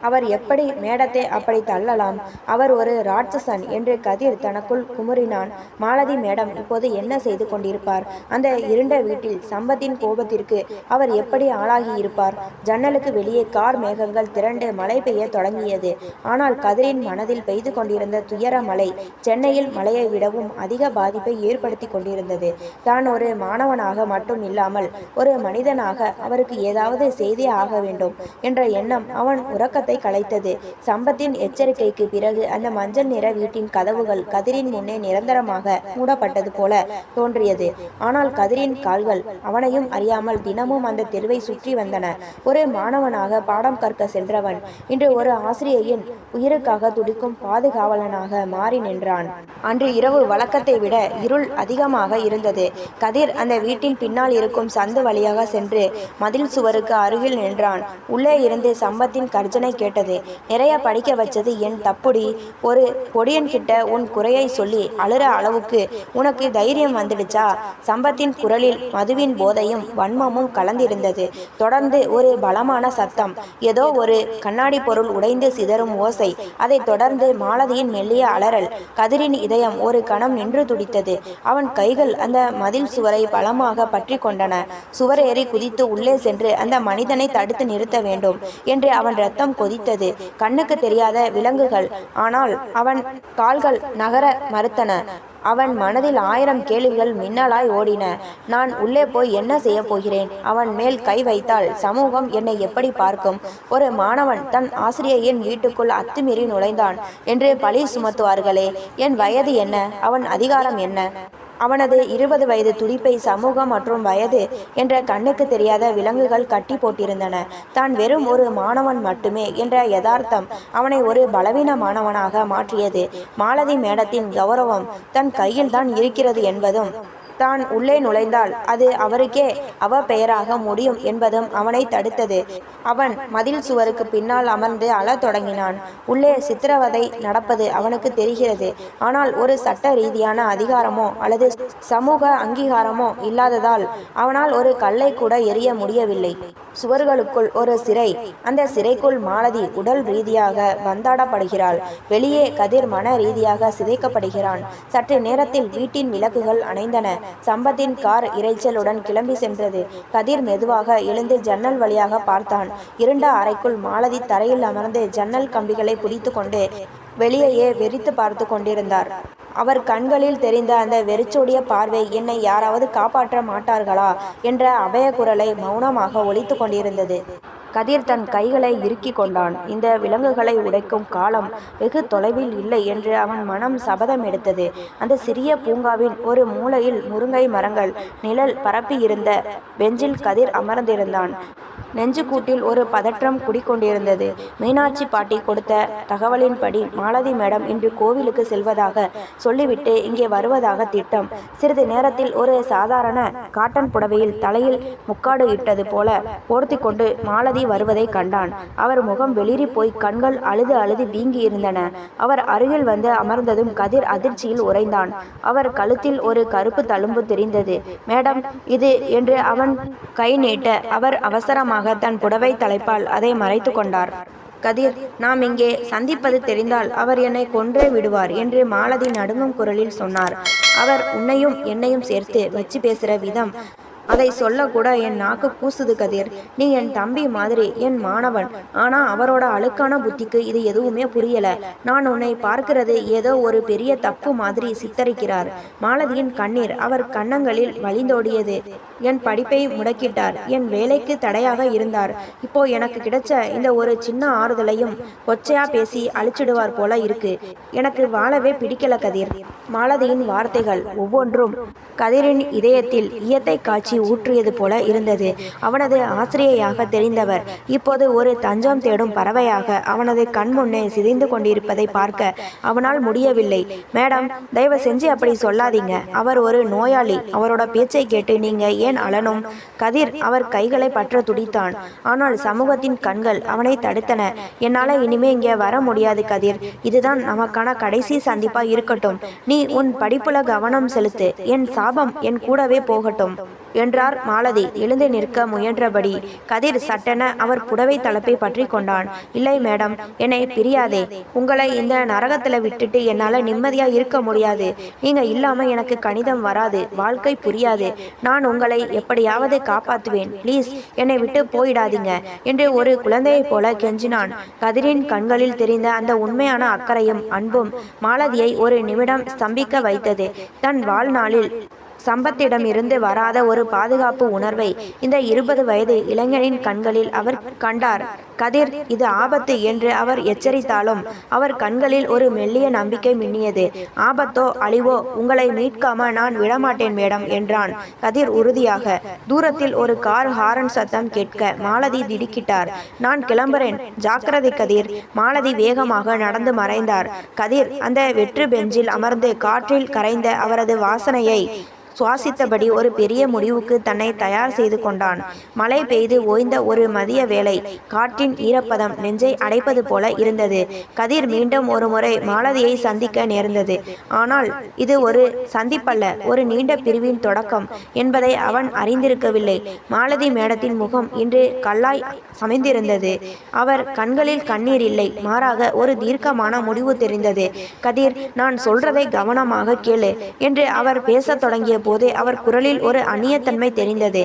அவர் எப்படி மேடத்தை அப்படி தள்ளலாம்? அவர் ஒரு ராட்சசன் என்று கதிர் தனக்குள் குமுறினான். மாலதி மேடம் இப்போது என்ன செய்து கொண்டிருப்பார்? அந்த இருண்ட வீட்டில் சம்பத்தின் கோபத்திற்கு அவர் எப்படி ஆளாகி இருப்பார்? ஜன்னலுக்கு வெளியே கார் மேகங்கள் திரண்டு மழை பெய்ய தொடங்கியது. ஆனால் கதிரின் மனதில் பெய்து கொண்டிருந்த துயர மழை சென்னையில் மழையை விடவும் அதிக பாதிப்பை ஏற்படுத்தி கொண்டிருந்தது. தான் ஒரு மாணவனாக மட்டும் இல்லாமல் ஒரு மனிதனாக அவருக்கு ஏதாவது செய்தே ஆக வேண்டும் என்ற எண்ணம் அவன் உறக்கத்தை கலைத்தது. சம்பத்தின் எச்சரிக்கைக்கு பிறகு அந்த மஞ்சள் நிற வீட்டின் கதவுகள் கதிரின் முன்னே நிரந்தரமாக மூடப்பட்டது போல தோன்றியது. ஆனால் கதிரின் கால்கள் அவனையும் அறியாமல் தினமும் அந்த தெருவை சுற்றி வந்தன. ஒரு மாணவனாக பாடம் கற்க சென்றவன் இன்று ஒரு ஆசிரியையின் உயிருக்காக துடிக்கும் பாதுகாவலனாக மாறி நின்றான். அன்று இரவு வழக்கத்தை விட இருள் அதிகமாக இருந்தது. கதிர் அந்த வீட்டின் பின்னால் இருக்கும் சந்து வழியாக சென்று மதில் சுவருக்கு அருகில் நின்றான். உள்ளே இருந்து சம்பத்தின் கர்ஜனை கேட்டது. நிறைய படிக்க வச்சது என் தப்புடி. ஒரு பொடியன் கிட்ட உன் குறையை சொல்லி அழுற அளவுக்கு உனக்கு தைரியம் வந்துடுச்சா? சம்பத்தின் குரலில் மதுவின் போதையும் வன்மமும் கலந்திருந்தது. தொடர்ந்து ஒரு பலமான சத்தம், ஏதோ ஒரு கண்ணாடி பொருள் உடைந்து சிதறும் ஓசை. அதை தொடர்ந்து மாலதியின் மெல்லிய அலறல். கதிரின் இதயம் ஒரு கணம் நின்று துடித்தது. அவன் கைகள் அந்த மதில் சுவரை பலமாக பற்றி கொண்டன. சுவரேறி குதித்து உள்ளே சென்று அந்த மனிதனை தடுத்து நிறுத்த வேண்டும் என்று அவன் ரத்தம் கொதித்தது. கண்ணுக்கு தெரியாத விலங்குகள். ஆனால் அவன் கால்கள் நகர மறுத்தன. அவன் மனதில் 1000 கேள்விகள் மின்னலாய் ஓடின. நான் உள்ளே போய் என்ன செய்ய போகிறேன்? அவன் மேல் கை வைத்தால் சமூகம் என்னை எப்படி பார்க்கும்? ஒரு மாணவன் தன் ஆசிரியையின் வீட்டுக்குள் அத்துமீறி நுழைந்தான் என்று பழி சுமத்துவார்களே. என் வயது என்ன? அவன் அதிகாரம் என்ன? அவனது 20 வயது துடிப்பை சமூகம் மற்றும் வயது என்ற கண்ணுக்கு தெரியாத விலங்குகள் கட்டி போட்டிருந்தன. தான் வெறும் ஒரு மாணவன் மட்டுமே என்ற யதார்த்தம் அவனை ஒரு பலவீனமானவனாக மாற்றியது. மாலதி மேடத்தின் கௌரவம் தன் கையில்தான் இருக்கிறது என்பதும், தான் உள்ளே நுழைந்தால் அது அவருக்கே அவ பெயராக முடியும் என்பதும் அவனை தடுத்தது. அவன் மதில் சுவருக்கு பின்னால் அமர்ந்து அழத் தொடங்கினான். உள்ளே சித்திரவதை நடப்பது அவனுக்கு தெரிகிறது. ஆனால் ஒரு சட்ட ரீதியான அதிகாரமோ அல்லது சமூக அங்கீகாரமோ இல்லாததால் அவனால் ஒரு கல்லை கூட எறிய முடியவில்லை. சுவர்களுக்குள் ஒரு சிறை. அந்த சிறைக்குள் மாலதி உடல் ரீதியாக பந்தாடப்படுகிறாள். வெளியே கதிர் மன ரீதியாக சிதைக்கப்படுகிறான். சற்று நேரத்தில் வீட்டின் விளக்குகள் அணைந்தன. சம்பத்தின் கார் இரைச்சலுடன் கிளம்பி சென்றது. கதிர் மெதுவாக எழுந்து ஜன்னல் வழியாக பார்த்தான். இருண்ட அறைக்குள் மாலதி தரையில் அமர்ந்து ஜன்னல் கம்பிகளை பிடித்து கொண்டு வெளியே வெறித்து பார்த்து கொண்டிருந்தார். அவர் கண்களில் தெரிந்த அந்த வெறிச்சோடிய பார்வை என்னை யாராவது காப்பாற்ற மாட்டார்களா என்ற அபய குரலை மௌனமாக ஒலித்து கொண்டிருந்தது. கதிர் தன் கைகளை இறுக்கி கொண்டான். இந்த விலங்குகளை உடைக்கும் காலம் வெகு தொலைவில் இல்லை என்று அவன் மனம் சபதம் எடுத்தது. அந்த சிறிய பூங்காவின் ஒரு மூலையில் முருங்கை மரங்கள் நிழல் பரப்பியிருந்த பெஞ்சில் கதிர் அமர்ந்திருந்தான். நெஞ்சுக்கூட்டில் ஒரு பதற்றம் குடிக்கொண்டிருந்தது. மீனாட்சி பாட்டி கொடுத்த தகவலின்படி மாலதி மேடம் இன்று கோவிலுக்கு செல்வதாக சொல்லிவிட்டு இங்கே வருவதாக திட்டம். சிறிது நேரத்தில் ஒரு சாதாரண காட்டன் புடவையில் தலையில் முக்காடு இட்டது போல போர்த்தி கொண்டு மாலதி வருவதை கண்டான். அவர் முகம் வெளிரி போய் கண்கள் அழுது அழுது வீங்கி இருந்தன. அவர் அருகில் வந்து அமர்ந்ததும் கதிர் அதிர்ச்சியில் உறைந்தான். அவர் கழுத்தில் ஒரு கருப்பு தழும்பு தெரிந்தது. மேடம், இது என்று அவன் கை நீட்ட அவர் அவசரமாக தன் புடவை தலைப்பால் அதை மறைத்து கொண்டார். கதிர், நாம் இங்கே சந்திப்பது தெரிந்தால் அவர் என்னை கொன்றே விடுவார் என்று மாலதி நடுங்கும் குரலில் சொன்னார். அவர் உன்னையும் என்னையும் சேர்த்து வச்சு பேசுற விதம், அதை சொல்லக்கூட என் நாக்கு கூசுது கதிர். நீ என் தம்பி மாதிரி, என் மாணவன். ஆனா அவரோட அழுக்கான புத்திக்கு இது எதுவுமே புரியல. நான் உன்னை பார்க்கிறது ஏதோ ஒரு பெரிய தப்பு மாதிரி சித்தரிக்கிறார். மாலதியின் கண்ணீர் அவர் கன்னங்களில் வழிந்தோடியது. என் படிப்பை முடக்கிட்டார், என் வேலைக்கு தடையாக இருந்தார். இப்போ எனக்கு கிடைச்ச இந்த ஒரு சின்ன ஆறுதலையும் கொச்சையா பேசி அழிச்சிடுவார் போல இருக்கு. எனக்கு வாழவே பிடிக்கல கதிர். மாலதியின் வார்த்தைகள் ஒவ்வொன்றும் கதிரின் இதயத்தில் ஈயத்தை காய்ச்சி ஊற்றியது போல இருந்தது. அவனது ஆசிரியையாக தெரிந்தவர் இப்போது ஒரு தஞ்சம் தேடும் பறவையாக அவனது கண் முன்னே சிதைந்து கொண்டிருப்பதை பார்க்க அவனால் முடியவில்லை. மேடம், தயவு செஞ்சு அப்படி சொல்லாதீங்க. அவர் ஒரு நோயாளி. அவரோட பேச்சை கேட்டு நீங்க ஏன் அழணும்? கதிர் அவர் கைகளை பற்ற துடித்தான். ஆனால் சமூகத்தின் கண்கள் அவனை தடுத்தன. என்னால இனிமே இங்கே வர முடியாது கதிர். இதுதான் நமக்கான கடைசி சந்திப்பா இருக்கட்டும். நீ உன் படிப்புல கவனம் செலுத்து. என் சாபம் என் கூடவே போகட்டும் என்றார் மாலதி எழுந்து நிற்க முயன்றபடி. கதிர் சட்டென அவர் புடவை தலைப்பை பற்றி கொண்டான். இல்லை மேடம், என்னை பிரியாதே. உங்களை இந்த நரகத்துல விட்டுட்டு என்னால நிம்மதியா இருக்க முடியாது. நீங்க இல்லாம எனக்கு கணிதம் வராது, வாழ்க்கை புரியாது. நான் உங்களை எப்படியாவது காப்பாற்றுவேன். ப்ளீஸ் என்னை விட்டு போயிடாதீங்க என்று ஒரு குழந்தையைப் போல கெஞ்சினான். கதிரின் கண்களில் தெரிந்த அந்த உண்மையான அக்கறையும் அன்பும் மாலதியை ஒரு நிமிடம் ஸ்தம்பிக்க வைத்தது. தன் வாழ்நாளில் சம்பத்திடமிருந்து வராத ஒரு பாதுகாப்பு உணர்வை இந்த 20 வயது இளைஞனின் கண்களில் அவர் கண்டார். கதிர், இது ஆபத்து என்று அவர் எச்சரித்தாலும் அவர் கண்களில் ஒரு மெல்லிய நம்பிக்கை மின்னியது. ஆபத்தோ அழிவோ உங்களை மீட்காம நான் விடமாட்டேன் மேடம் என்றான் கதிர் உறுதியாக. தூரத்தில் ஒரு கார் ஹாரன் சத்தம் கேட்க மாலதி திடுக்கிட்டார். நான் கிளம்புறேன், ஜாக்கிரதை கதிர். மாலதி வேகமாக நடந்து மறைந்தார். கதிர் அந்த வெற்று பெஞ்சில் அமர்ந்து காற்றில் கரைந்த அவரது வாசனையை சுவாசித்தபடி ஒரு பெரிய முடிவுக்கு தன்னை தயார் செய்து கொண்டான். மழை பெய்து ஓய்ந்த ஒரு மதிய வேளை. காற்றின் ஈரப்பதம் நெஞ்சை அடைப்பது போல இருந்தது. கதிர் மீண்டும் ஒரு முறை மாலதியை சந்திக்க நேர்ந்தது. ஆனால் இது ஒரு சந்திப்பல்ல, ஒரு நீண்ட பிரிவின் தொடக்கம் என்பதை அவன் அறிந்திருக்கவில்லை. மாலதி மேடத்தின் முகம் இன்று கல்லாய் சமைந்திருந்தது. அவர் கண்களில் கண்ணீர் இல்லை, மாறாக ஒரு தீர்க்கமான முடிவு தெரிந்தது. கதிர், நான் சொல்றதை கவனமாக கேளு என்று அவர் பேசத் தொடங்கிய போது அவர் குரலில் ஒரு அந்நியத்தன்மை தெரிந்தது.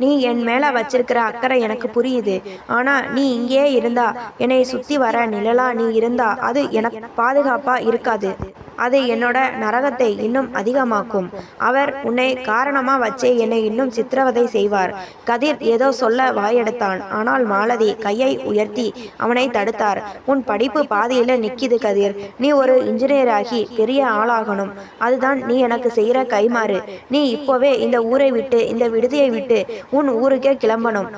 நீ என் மேல வச்சிருக்கிற அக்கறை எனக்கு புரியுது. ஆனா நீ இங்கே இருந்தா, என்னை சுத்தி வர நிழலா நீ இருந்தா, அது எனக்கு பாதுகாப்பா இருக்காது. அது என்னோட நரகத்தை இன்னும் அதிகமாக்கும். அவர் உன்னை காரணமா வச்சே என்னை இன்னும் சித்திரவதை செய்வார். கதிர் ஏதோ சொல்ல வாயெடுத்தான். ஆனால் மாலதி கையை உயர்த்தி அவனை தடுத்தார். உன் படிப்பு பாதியில நிக்கிது கதிர். நீ ஒரு இன்ஜினியராகி பெரிய ஆளாகணும். அதுதான் நீ எனக்கு செய்கிற கைமாறு. நீ இப்போவே இந்த ஊரை விட்டு, இந்த விடுதியை விட்டு உன் ஊருக்கே கிளம்பணும்.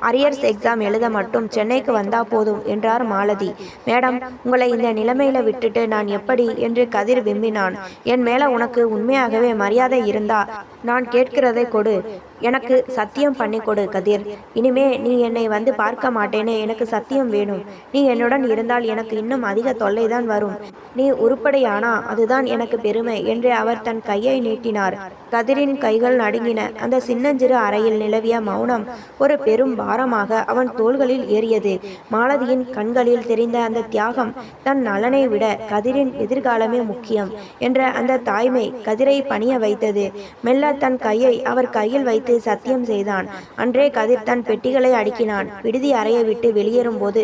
அரியர்ஸ் எக்ஸாம் எழுத மட்டும் சென்னைக்கு வந்தா போதும் என்றார் மாலதி. மேடம், உங்களை இந்த நிலைமையில விட்டுட்டு நான் எப்படி என்று கதிர் விம்மினான். என் மேல உனக்கு உண்மையாகவே மரியாதை இருந்தா நான் கேட்கிறதை கொடு. எனக்கு சத்தியம் பண்ணி கொடு கதிர். இனிமே நீ என்னை வந்து பார்க்க மாட்டேனே, எனக்கு சத்தியம் வேணும். நீ என்னுடன் இருந்தால் எனக்கு இன்னும் அதிக தொல்லைதான் வரும். நீ உருப்படியானா அதுதான் எனக்கு பெருமை என்று அவர் தன் கையை நீட்டினார். கதிரின் கைகள் நடுங்கின. அந்த சின்னஞ்சிறு அறையில் நிலவிய மௌனம் ஒரு பெரும் பாரமாக அவன் தோள்களில் ஏறியது. மாலதியின் கண்களில் தெரிந்த அந்த தியாகம், தன் நலனை விட கதிரின் எதிர்காலமே முக்கியம் என்ற அந்த தாய்மை கதிரை பணிய வைத்தது. மெல்ல தன் கையை அவர் கையில் வைத்து சத்தியம் செய்தான். அன்றே கதிர் தன் பெட்டிகளை அடுக்கினான். விடுதி அறையை விட்டு வெளியேறும் போது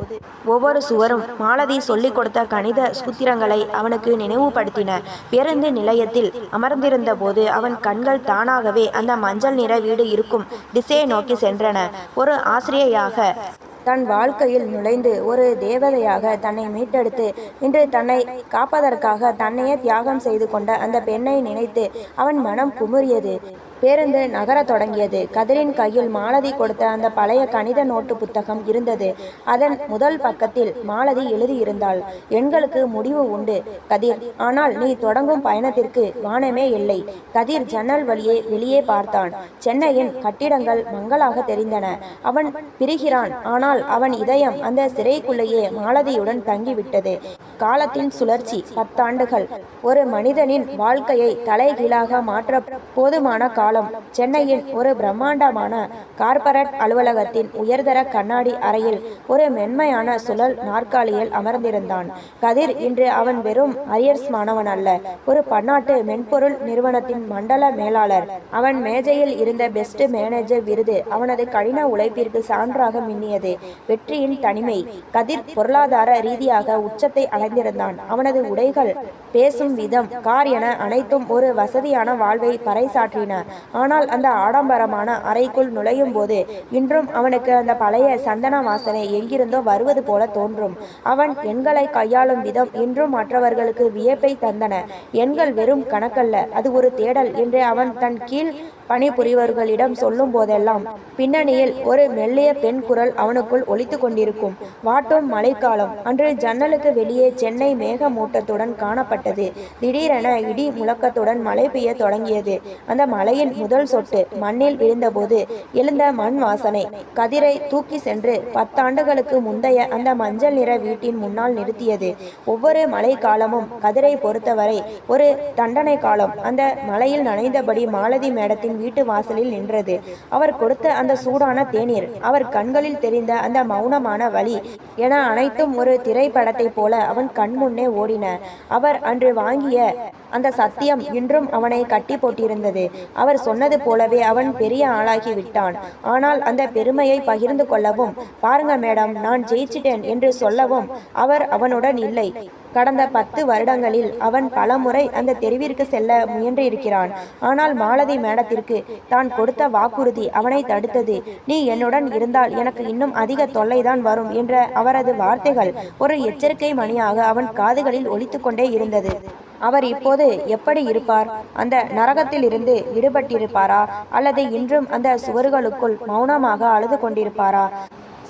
ஒவ்வொரு சுவரும் மாலதி சொல்லிக் கொடுத்த கணித சூத்திரங்களை அவனுக்கு நினைவுபடுத்தின. பேருந்து நிலையத்தில் அமர்ந்திருந்த போது அவன் கண்கள் தானாகவே அந்த மஞ்சள் நிற வீடு இருக்கும் திசையை நோக்கி சென்றன. ஒரு ஆசிரியையாக தன் வாழ்க்கையில் நுழைந்து ஒரு தேவதையாக தன்னை மீட்டெடுத்து இன்று தன்னை காப்பதற்காக தன்னையே தியாகம் செய்து கொண்ட அந்த பெண்ணை நினைத்து அவன் மனம் குமுறியது. பேருந்து நகரத் தொடங்கியது. கதிரின் கையில் மாலதி கொடுத்த அந்த பழைய கணித நோட்டு புத்தகம் இருந்தது. அதன் முதல் பக்கத்தில் மாலதி எழுதியிருந்தாள், எண்களுக்கு முடிவு உண்டு கதிர், ஆனால் நீ தொடங்கும் பயணத்திற்கு வானமே இல்லை. கதிர் ஜன்னல் வழியே வெளியே பார்த்தான். சென்னையின் கட்டிடங்கள் மங்களாக தெரிந்தன. அவன் பிரிகிறான். ஆனால் அவன் இதயம் அந்த சிறைக்குள்ளேயே மாலதியுடன் தங்கிவிட்டது. காலத்தின் சுழற்சி 10 ஆண்டுகள். ஒரு மனிதனின் வாழ்க்கையை தலைகீழாக மாற்ற போதுமான காலம். சென்னையின் ஒரு பிரம்மாண்டமான கார்ப்பரேட் அலுவலகத்தின் உயர்தர கண்ணாடி அறையில் ஒரு மென்மையான சுழல் நாற்காலியில் அமர்ந்திருந்தான் கதிர். இன்று அவன் வெறும் அரியர்ஸ் மாணவன் அல்ல, ஒரு பன்னாட்டு மென்பொருள் நிறுவனத்தின் மண்டல மேலாளர். அவன் மேஜையில் இருந்த பெஸ்ட் மேனேஜர் விருது அவனது கடின உழைப்பிற்கு சான்றாக மின்னியது. வெற்றியின் தனிமை. கதிர் பொருளாதார ரீதியாக உச்சத்தை அடைந்திருந்தான். அவனது உடைகள், பேசும் விதம், கார் என அனைத்தும் ஒரு வசதியான வாழ்வை பறைசாற்றின. ஆனால் அந்த ஆடம்பரமான அறைக்குள் நுழையும் போது இன்றும் அவனுக்கு அந்த பழைய சந்தன வாசனை எங்கிருந்தோ வருவது போல தோன்றும். அவன் எண்களை கையாளும் விதம் இன்றும் மற்றவர்களுக்கு வியப்பை தந்தன. எண்கள் வெறும் கணக்கல்ல, அது ஒரு தேடல் என்று அவன் தன் கீழ் பணிபுரிவர்களிடம் சொல்லும் போதெல்லாம் பின்னணியில் ஒரு மெல்லிய பெண் குரல் அவனுக்குள் ஒலித்து கொண்டிருக்கும். வாட்டும் மழைக்காலம். அன்று ஜன்னலுக்கு வெளியே சென்னை மேகமூட்டத்துடன் காணப்பட்டது. திடீரென இடி முழக்கத்துடன் மழை பெய்ய தொடங்கியது. அந்த மழையின் முதல் சொட்டு மண்ணில் விழுந்தபோது எழுந்த மண் வாசனை கதிரை தூக்கி சென்று 10 ஆண்டுகளுக்கு முந்தைய அந்த மஞ்சள் நிற வீட்டின் முன்னால் நிறுத்தியது. ஒவ்வொரு மழை காலமும் கதிரை பொறுத்தவரை ஒரு தண்டனை காலம். அந்த மழையில் நனைந்தபடி மாலதி மேடத்தின் வீட்டு வாசலில் நின்றது. அவர் கொடுத்த அந்த சூடான தேநீர், அவர் கண்களில் தெரிந்த அந்த மௌனமான வலி என அனைத்தும் ஒரு திரைப்படத்தை போல அவன் கண்முன்னே ஓடின. அவர் அன்று வாங்கிய அந்த சத்தியம் இன்றும் அவனை கட்டி போட்டிருந்தது. அவர் சொன்னது போலவே அவன் பெரிய ஆளாகி விட்டான். ஆனால் அந்த பெருமையை பகிர்ந்து கொள்ளவும், பாருங்க மேடம், நான் ஜெயிச்சிட்டேன் என்று சொல்லவும் அவர் அவனுடன் இல்லை. கடந்த 10 வருடங்களில் அவன் பலமுறை அந்த தெருவிற்கு செல்ல முயன்றிருக்கிறான். ஆனால் மாலதி மேடத்திற்கு தான் கொடுத்த வாக்குறுதி அவனை தடுத்தது. நீ என்னுடன் இருந்தால் எனக்கு இன்னும் அதிக தொல்லைதான் வரும் என்ற அவரது வார்த்தைகள் ஒரு எச்சரிக்கை மணியாக அவன் காதுகளில் ஒலித்து கொண்டே இருந்தது. அவர் இப்போது எப்படி இருப்பார்? அந்த நரகத்தில் இருந்து விடுபட்டிருப்பாரா? அல்லது இன்றும் அந்த சுவர்களுக்குள் மௌனமாக அழுது கொண்டிருப்பாரா?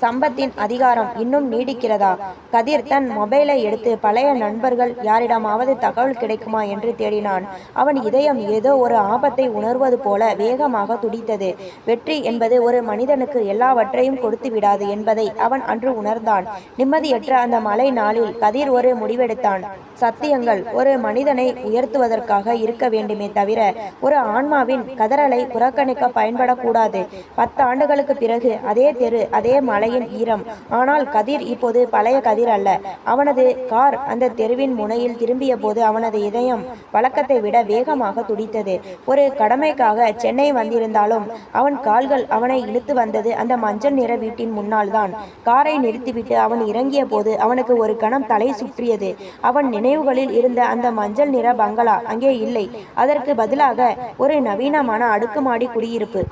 சம்பத்தின் அதிகாரம் இன்னும் நீடிக்கிறதா? கதிர் தன் மொபைலை எடுத்து பழைய நண்பர்கள் யாரிடமாவது தகவல் கிடைக்குமா என்று தேடினான். அவன் இதயம் ஏதோ ஒரு ஆபத்தை உணர்வது போல வேகமாக துடித்தது. வெற்றி என்பது ஒரு மனிதனுக்கு எல்லாவற்றையும் கொடுத்து விடாது என்பதை அவன் அன்று உணர்ந்தான். நிம்மதியற்ற அந்த மழை நாளில் கதிர் ஒரு முடிவெடுத்தான். சத்தியங்கள் ஒரு மனிதனை உயர்த்துவதற்காக இருக்க வேண்டுமே தவிர ஒரு ஆன்மாவின் கதறலை புறக்கணிக்க பயன்படக்கூடாது. 10 ஆண்டுகளுக்கு பிறகு அதே தெரு, அதே மழை ஈரம். ஆனால் கதிர் இப்போது பழைய கதிர் அல்ல. அவனது கார் அந்த தெருவின் முனையில் திரும்பிய போது அவனது இதயம் வழக்கத்தை விட வேகமாக துடித்தது. ஒரு கடமைக்காக சென்னை வந்திருந்தாலும் அவன் கால்கள் அவனை இழுத்து வந்தது அந்த மஞ்சள் நிற வீட்டின் முன்னால் தான். காரை நிறுத்திவிட்டு அவன் இறங்கிய போது அவனுக்கு ஒரு கணம் தலை சுற்றியது. அவன் நினைவுகளில் இருந்த அந்த மஞ்சள் நிற பங்களா அங்கே இல்லை. அதற்கு பதிலாக ஒரு நவீனமான அடுக்குமாடி குடியிருப்பு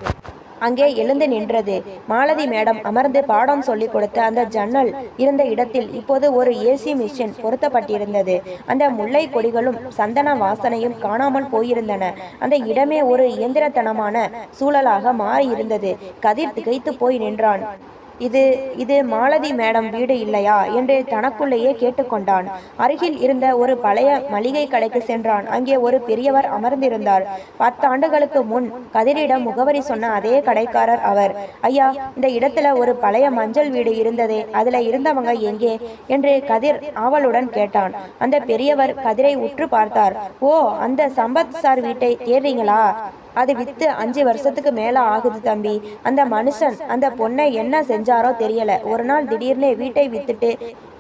அங்கே எழுந்து நின்றது. மாலதி மேடம் அமர்ந்து பாடம் சொல்லிக் கொடுத்த அந்த ஜன்னல் இருந்த இடத்தில் இப்போது ஒரு ஏசி மிஷின் பொருத்தப்பட்டிருந்தது. அந்த முல்லை கொடிகளும் சந்தன வாசனையும் காணாமல் போயிருந்தன. அந்த இடமே ஒரு இயந்திரத்தனமான சூழலாக மாறியிருந்தது. கதிர் திகைத்து போய் நின்றான். இது மாலதி மேடம் வீடு இல்லையா என்று தனக்குள்ளேயே கேட்டுக்கொண்டான். அருகில் இருந்த ஒரு பழைய மளிகை கடைக்கு சென்றான். அங்கே ஒரு பெரியவர் அமர்ந்திருந்தார். 10 ஆண்டுகளுக்கு முன் கதிரிடம் முகவரி சொன்ன அதே கடைக்காரர் அவர். ஐயா, இந்த இடத்துல ஒரு பழைய மஞ்சள் வீடு இருந்ததே, அதுல இருந்தவங்க எங்கே என்று கதிர் ஆவலுடன் கேட்டான். அந்த பெரியவர் கதிரை உற்று பார்த்தார். ஓ, அந்த சம்பத் சார் வீட்டை தேடுறீங்களா? அது வித்து 5 வருஷத்துக்கு மேல ஆகுது தம்பி. அந்த மனுஷன் அந்த பொண்ணை என்ன செஞ்சாரோ தெரியல. ஒரு நாள் திடீர்னு வீட்டை வித்துட்டு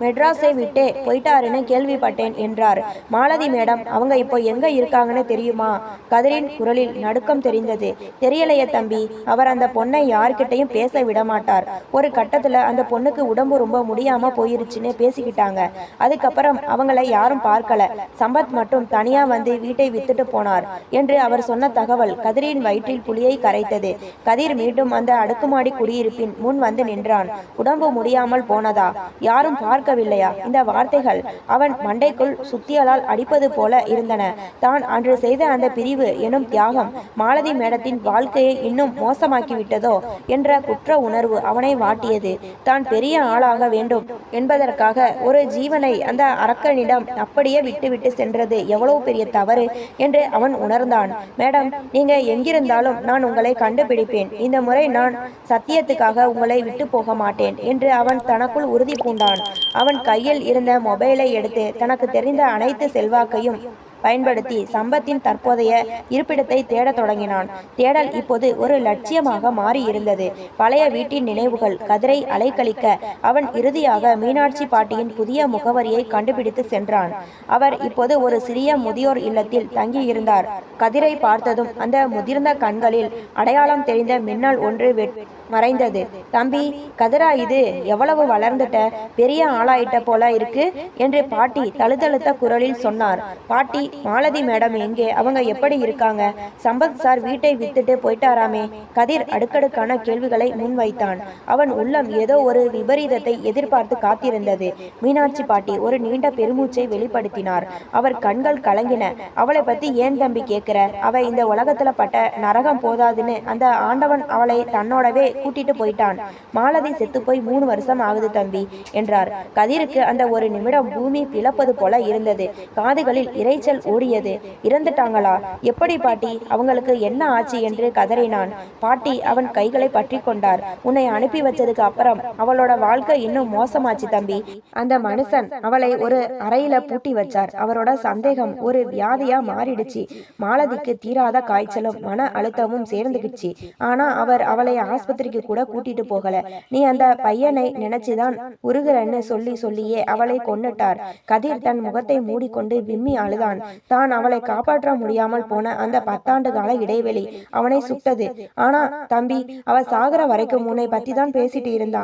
மெட்ராஸை விட்டே போயிட்டாருன்னு கேள்விப்பட்டேன் என்றார். மாலதி மேடம் அவங்க இப்போ எங்க இருக்காங்கன்னு தெரியுமா? கதிரின் குரலில் நடுக்கம் தெரிந்தது. தெரியலையே தம்பி, அவர் அந்த பொண்ணை யார்கிட்டையும் பேச விட மாட்டார். ஒரு கட்டத்துல அந்த பொண்ணுக்கு உடம்பு ரொம்ப முடியாம போயிருச்சுன்னு பேசிக்கிட்டாங்க. அதுக்கப்புறம் அவங்களை யாரும் பார்க்கல. சம்பத் மட்டும் தனியா வந்து வீட்டை வித்துட்டு போனார் என்று அவர் சொன்ன தகவல் கதிரின் வயிற்றில் புலியை கரைத்தது. கதிர் மீண்டும் அந்த அடுக்குமாடி குடியிருப்பின் முன் வந்து நின்றான். உடம்பு முடியாமல் போனதா? யாரும் பார்க்கவில்லையா? இந்த வார்த்தைகள் அவன் மண்டைக்குள் சுத்தியலால் அடிப்பது போல இருந்தன. தான் அன்று செய்த அந்த பிரிவு எனும் தியாகம் மாலதி மேடத்தின் வாழ்க்கையை இன்னும் மோசமாக்கிவிட்டதோ என்ற குற்ற உணர்வு அவனை வாட்டியது. தான் பெரிய ஆளாக வேண்டும் என்பதற்காக ஒரு ஜீவனை அந்த அரக்கனிடம் அப்படியே விட்டுவிட்டு சென்றது எவ்வளவு பெரிய தவறு என்று அவன் உணர்ந்தான். மேடம், நீங்க எங்கிருந்தாலும் நான் உங்களை கண்டுபிடிப்பேன். இந்த முறை நான் சத்தியத்துக்காக உங்களை விட்டு போக மாட்டேன் என்று அவன் தனக்குள் உறுதி பூண்டான். அவன் கையில் இருந்த மொபைலை எடுத்து தனக்கு தெரிந்த அனைத்து செல்வாக்கையும் பயன்படுத்தி சம்பத்தின் தற்போதைய இருப்பிடத்தை தேடத் தொடங்கினான். தேடல் இப்போது ஒரு லட்சியமாக மாறி இருந்தது. பழைய வீட்டின் நினைவுகள் கதிரை அலைக்கழிக்க அவன் இறுதியாக மீனாட்சி பாட்டியின் புதிய முகவரியை கண்டுபிடித்து சென்றான். அவர் இப்போது ஒரு சிறிய முதியோர் இல்லத்தில் தங்கியிருந்தார். கதிரை பார்த்ததும் அந்த முதிர்ந்த கண்களில் அடையாளம் தெரிந்த மின்னல் ஒன்று மறைந்தது. தம்பி, கதிரா, இது எவ்வளவு வளர்ந்துட்ட, பெரிய ஆளாயிட்ட போல இருக்கு என்று பாட்டி தழுதழுத்த குரலில் சொன்னார். பாட்டி, மாலதி மேடம் எங்கே? அவங்க எப்படி இருக்காங்க? சம்பத் சார் வீட்டை வித்துட்டு போயிட்டாராமே? கதிர் அடுக்கடுக்கான கேள்விகளை முன்வைத்தான். அவன் உள்ளம் ஏதோ ஒரு விபரீதத்தை எதிர்பார்த்து காத்திருந்தது. மீனாட்சி பாட்டி ஒரு நீண்ட பெருமூச்சை வெளிப்படுத்தினார். அவர் கண்கள் கலங்கின. அவளை பத்தி ஏன் தம்பி கேட்கிற? அவ இந்த உலகத்துல பட்ட நரகம் போதாதுன்னு அந்த ஆண்டவன் அவளை தன்னோடவே கூட்டிட்டு போயிட்டான். மாலதி செத்து போய் 3 வருஷம் ஆகுது தம்பி என்றார். கதிருக்கு அந்த ஒரு நிமிடம் பூமி பிளப்பது போல இருந்தது. காதுகளில் இரைச்சல் ஓடியது. இறந்துட்டாங்களா? எப்படி பாட்டி? அவங்களுக்கு என்ன ஆச்சு என்று கதறினான். பாட்டி அவன் கைகளை பற்றி கொண்டார். உன்னை அனுப்பி வச்சதுக்கு அப்புறம் அவளோட வாழ்க்கை இன்னும் மோசமாச்சு தம்பி. அந்த மனுஷன் அவளை ஒரு அறையில பூட்டி வச்சார். அவரோட சந்தேகம் ஒரு வியாதியா மாறிடுச்சு. மாலதிக்கு தீராத காய்ச்சலும் மன அழுத்தமும் சேர்ந்துகிடுச்சு. ஆனா அவர் அவளை ஆஸ்பத்திரிக்கு கூட கூட்டிட்டு போகல. நீ அந்த பையனை நினைச்சுதான் உருகுறன்னு சொல்லியே அவளை கொன்னுட்டார். கதிர் தன் முகத்தை மூடிக்கொண்டு விம்மி அழுதான். தான் அவளை காப்பாற்ற முடியாமல் போன அந்த 10 ஆண்டு கால இடைவெளி அவனை சுட்டது. ஆனா தம்பி, அவ சாகர வரைக்கும் உன்னை பத்தி தான் பேசிட்டு இருந்தா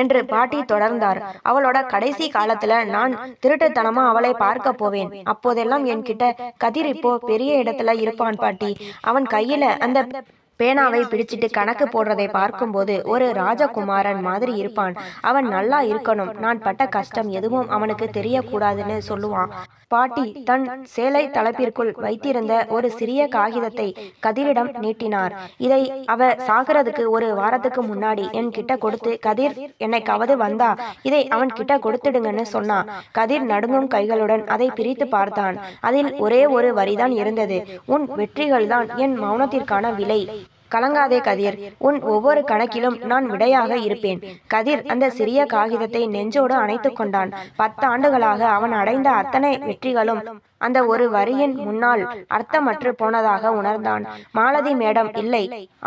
என்று பாட்டி தொடர்ந்தார். அவளோட கடைசி காலத்துல நான் திருட்டுத்தனமா அவளை பார்க்க போவேன். அப்போதெல்லாம் என்கிட்ட, கதிர் இப்போ பெரிய இடத்துல இருப்பான் பாட்டி. அவன் கையில அந்த பேனாவை பிடிச்சிட்டு கணக்கு போடுறதை பார்க்கும்போது ஒரு ராஜகுமாரன் மாதிரி இருப்பான். அவன் நல்லா இருக்கணும். நான் பட்ட கஷ்டம் எதுவும் அவனுக்கு தெரியக்கூடாதுன்னு சொல்லுவான். பாட்டி தன் சேலை தலைப்பிற்குள் வைத்திருந்த ஒரு சிறிய காகிதத்தை கதிரிடம் நீட்டினார். இதை அவ சாகிறதுக்கு ஒரு வாரத்துக்கு முன்னாடி என் கிட்ட கொடுத்து, கதிர் என்னைக்காவது வந்தா இதை அவன் கிட்ட கொடுத்துடுங்கன்னு சொன்னா. கதிர் நடுங்கும் கைகளுடன் அதை பிரித்து பார்த்தான். அதில் ஒரே ஒரு வரிதான் இருந்தது. உன் வெற்றிகள் தான் என் மௌனத்திற்கான விலை. கலங்காதே கதிர், உன் ஒவ்வொரு கணக்கிலும் நான் விடையாக இருப்பேன். கதிர் அந்த சிறிய காகிதத்தை நெஞ்சோடு அணைத்து கொண்டான். 10 ஆண்டுகளாக அவன் அடைந்த அத்தனை வெற்றிகளும் அந்த ஒரு வரியின் முன்னால் அர்த்தமற்று போனதாக உணர்ந்தான். மாலதி மேடம் இல்லை,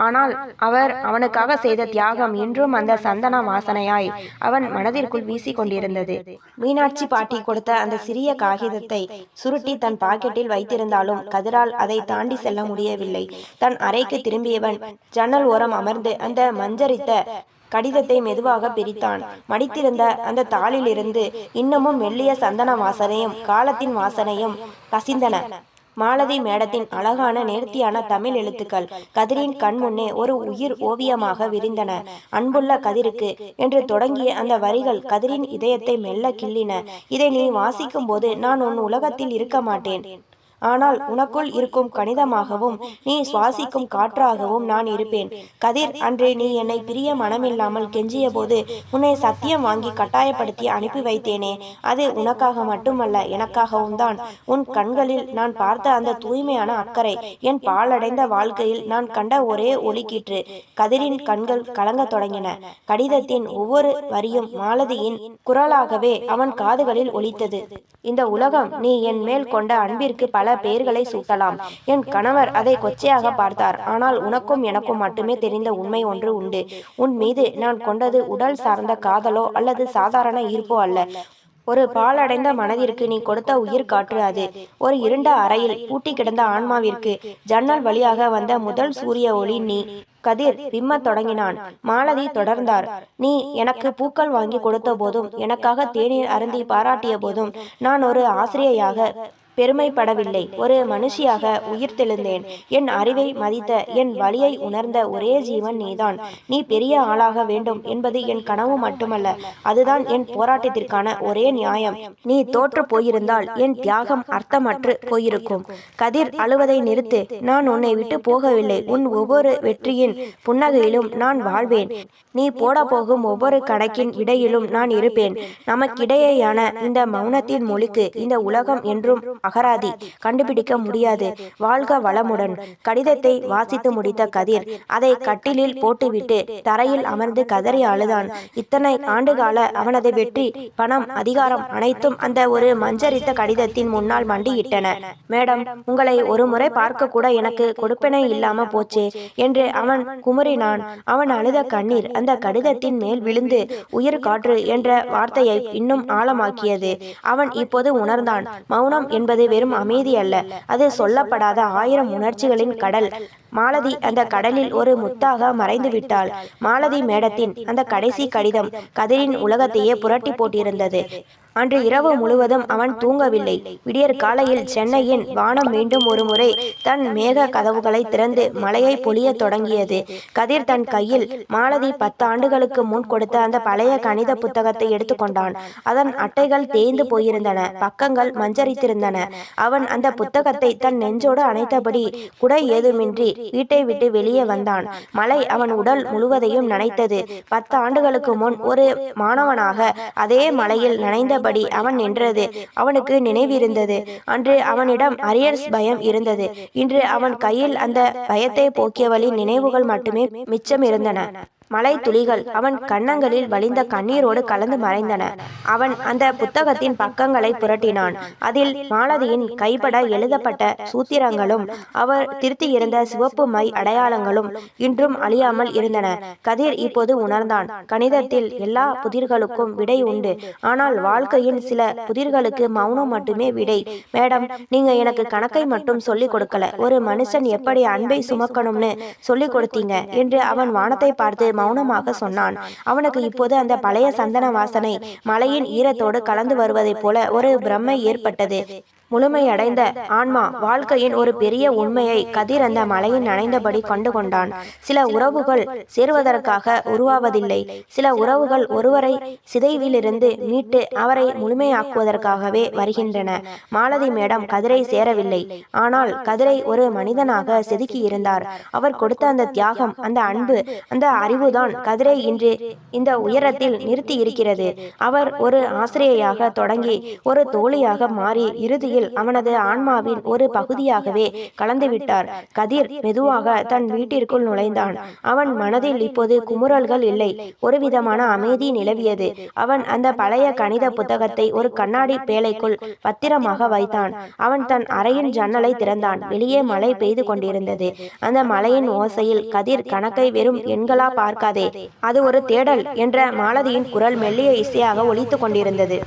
ஆனால் அவர் அவனுக்காக செய்த தியாகம் இன்றும் அந்த சந்தன வாசனையாய் அவன் மனதிற்குள் வீசி கொண்டிருந்தது. மீனாட்சி பாட்டி கொடுத்த அந்த சிறிய காகிதத்தை சுருட்டி தன் பாக்கெட்டில் வைத்திருந்தாலும் கதிரால் அதை தாண்டி செல்ல முடியவில்லை. தன் அறைக்கு திரும்பியவன் ஜன்னல் ஓரம் அமர்ந்து அந்த மஞ்சரித்த கடிதத்தை மெதுவாக பிரித்தான். மடித்திருந்த அந்த தாளிலிருந்து இன்னமும் மெல்லிய சந்தன வாசனையும் காலத்தின் வாசனையும் கசிந்தன. மாலதி மேடத்தின் அழகான நேர்த்தியான தமிழ் எழுத்துக்கள் கதிரின் கண் முன்னே ஒரு உயிர் ஓவியமாக விரிந்தன. அன்புள்ள கதிருக்கு என்று தொடங்கிய அந்த வரிகள் கதிரின் இதயத்தை மெல்ல கிள்ளின. இதை நீ வாசிக்கும் போது நான் உன் உலகத்தில் இருக்க மாட்டேன். ஆனால் உனக்குள் இருக்கும் கணிதமாகவும் நீ சுவாசிக்கும் காற்றாகவும் நான் இருப்பேன். கதிர், அன்று நீ என்னை பிரிய மனமில்லாமல் கெஞ்சிய போது உன்னை சத்தியம் வாங்கி கட்டாயப்படுத்தி அனுப்பி வைத்தேனே, அது உனக்காக மட்டுமல்ல எனக்காகவும் தான். உன் கண்களில் நான் பார்த்த அந்த தூய்மையான அக்கறை என் பாழடைந்த வாழ்க்கையில் நான் கண்ட ஒரே ஒளிக்கீற்று. கதிரின் கண்கள் கலங்க தொடங்கின. கடிதத்தின் ஒவ்வொரு வரியும் மாலதியின் குரலாகவே அவன் காதுகளில் ஒலித்தது. இந்த உலகம் நீ என் மேல் கொண்ட அன்பிற்கு பல பெயர்களை சூட்டலாம். என் கணவர் அதை கொச்சையாக பார்த்தார். ஆனால் உனக்கும் எனக்கும் மட்டுமே தெரிந்த உண்மை ஒன்று உண்டு. உன் மீது நான் கொண்டது உடல் சார்ந்த காதலோ அல்லது சாதாரண ஈர்ப்போ அல்ல. ஒரு பாலடைந்த மனதிற்கு நீ கொடுத்த உயிர் காற்று அது. ஒரு இருண்ட அறையில் பூட்டி கிடந்த ஆன்மாவிற்கு ஜன்னல் வழியாக வந்த முதல் சூரிய ஒளி நீ. கதிர் விம்மத் தொடங்கினான். மாலதி தொடர்ந்தார். நீ எனக்கு பூக்கள் வாங்கி கொடுத்த போதும் எனக்காக தேநீர் அருந்தி பாராட்டிய போதும் நான் ஒரு ஆசிரியையாக பெருமைப்படவில்லை. ஒரு மனுஷியாக உயிர் தெழுந்தேன். என் அறிவை மதித்த, என் வலியை உணர்ந்த ஒரே ஜீவன் நீதான். நீ பெரிய ஆளாக வேண்டும் என்பது என் கனவு மட்டுமல்ல, அதுதான் என் போராட்டத்திற்கான ஒரே நியாயம். நீ தோற்று போயிருந்தால் என் தியாகம் அர்த்தமற்று போயிருக்கும். கதிர், அழுவதை நிறுத்து. நான் உன்னை விட்டு போகவில்லை. உன் ஒவ்வொரு வெற்றியின் புன்னகையிலும் நான் வாழ்வேன். நீ போட போகும் ஒவ்வொரு கணக்கின் விடையிலும் நான் இருப்பேன். நமக்கிடையேயான இந்த மௌனத்தின் மொழிக்கு இந்த உலகம் என்றும் அகராதி கண்டுபிடிக்க முடியாது. வாழ்க வளமுடன். கடிதத்தை வாசித்து முடித்த கதிர் அதை கட்டிலில் போட்டுவிட்டு தரையில் அமர்ந்து கதறி அழுதான். இத்தனை ஆண்டுகால அவனது வெற்றி, பணம், அதிகாரம் அனைத்தும் அந்த ஒரு மஞ்சரித்த கடிதத்தின் முன்னால் மண்டியிட்டன. மேடம், உங்களை ஒரு முறை பார்க்க கூட எனக்கு கொடுப்பனை இல்லாம போச்சே என்று அவன் குமுறினான். அவன் அழுத கண்ணீர் அந்த கடிதத்தின் மேல் விழுந்து உயிர் காற்று என்ற வார்த்தையை இன்னும் ஆழமாக்கியது. அவன் இப்போது உணர்ந்தான், மௌனம் என்பது வெறும் அமைதி அல்ல, அது சொல்லப்படாத 1000 உணர்ச்சிகளின் கடல். மாலதி அந்த கடலில் ஒரு முத்தாக மறைந்து விட்டாள். மாலதி மேடத்தின் அந்த கடைசி கடிதம் கதிரின் உலகத்தையே புரட்டி போட்டிருந்தது. அன்று இரவு முழுவதும் அவன் தூங்கவில்லை. விடியற் காலையில் சென்னையின் வானம் மீண்டும் ஒரு முறை தன் மேக கதவுகளை திறந்து மழையை பொழிய தொடங்கியது. கதிர் தன் கையில் மாலதி 10 ஆண்டுகளுக்கு முன் கொடுத்த அந்த பழைய கணித புத்தகத்தை எடுத்துக்கொண்டான். அதன் அட்டைகள் தேய்ந்து போயிருந்தன, பக்கங்கள் மஞ்சரித்திருந்தன. அவன் அந்த புத்தகத்தை தன் நெஞ்சோடு அணைத்தபடி குடை ஏதுமின்றி வீட்டை விட்டு வெளியே வந்தான். மழை அவன் உடல் முழுவதையும் நனைத்தது. 10 ஆண்டுகளுக்கு முன் ஒரு மாணவனாக அதே மழையில் நனைந்த அவன் நின்றது அவனுக்கு நினைவிருந்தது. அன்று அவனிடம் அரியர்ஸ் பயம் இருந்தது. இன்று அவன் கையில் அந்த பயத்தை போக்கியவளின் நினைவுகள் மட்டுமே மிச்சம் இருந்தன. மழை துளிகள் அவன் கன்னங்களில் வழிந்த கண்ணீரோடு கலந்து மறைந்தன. அவன் அந்த புத்தகத்தின் பக்கங்களை புரட்டினான். அதில் மாலதியின் கைப்பட எழுதப்பட்ட சூத்திரங்களும் அவர் திருத்தியிருந்த சிவப்பு மை அடையாளங்களும் இன்றும் அழியாமல் இருந்தன. கதிர் இப்போது உணர்ந்தான், கணிதத்தில் எல்லா புதிர்களுக்கும் விடை உண்டு, ஆனால் வாழ்க்கையின் சில புதிர்களுக்கு மௌனம் மட்டுமே விடை. மேடம், நீங்க எனக்கு கணக்கை மட்டும் சொல்லிக் கொடுக்கல, ஒரு மனுஷன் எப்படி அன்பை சுமக்கணும்னு சொல்லிக் கொடுத்தீங்க என்று அவன் வானத்தை பார்த்து மௌனமாக சொன்னான். அவனுக்கு இப்போது அந்த பழைய சந்தன வாசனை மலையின் ஈரத்தோடு கலந்து வருவதைப் போல ஒரு பிரமை ஏற்பட்டது. முழுமையடைந்த ஆன்மா வாழ்க்கையின் ஒரு பெரிய உண்மையை கதிர் அந்த மலையின் நனைந்தபடி கண்டு கொண்டான். சில உறவுகள் சேருவதற்காக உருவாவதில்லை. சில உறவுகள் ஒருவரை சிதைவிலிருந்து மீட்டு அவரை முழுமையாக்குவதற்காகவே வருகின்றன. மாலதி மேடம் கதிரை சேரவில்லை, ஆனால் கதிரை ஒரு மனிதனாக செதுக்கி இருந்தார். அவர் கொடுத்த அந்த தியாகம், அந்த அன்பு, அந்த அறிவுதான் கதிரை இன்று இந்த உயரத்தில் நிறுத்தி இருக்கிறது. அவர் ஒரு ஆசிரியையாக தொடங்கி ஒரு தோழியாக மாறி இறுதியில் அவனது ஆன்மாவின் ஒரு பகுதியாகவே கலந்துவிட்டார். கதிர் மெதுவாக தன் வீட்டிற்குள் நுழைந்தான். அவன் மனதில் இப்போது குமுறல்கள் இல்லை, ஒரு விதமான அமைதி நிலவியது. அவன் அந்த பழைய கணித புத்தகத்தை ஒரு கண்ணாடி பேழைக்குள் பத்திரமாக வைத்தான். அவன் தன் அறையின் ஜன்னலை திறந்தான். வெளியே மழை பெய்து கொண்டிருந்தது. அந்த மழையின் ஓசையில் கதிர் கணக்கை வெறும் எண்களா பார்க்காதே, அது ஒரு தேடல் என்ற மாலதியின் குரல் மெல்லிய இசையாக ஒலித்து கொண்டிருந்தது.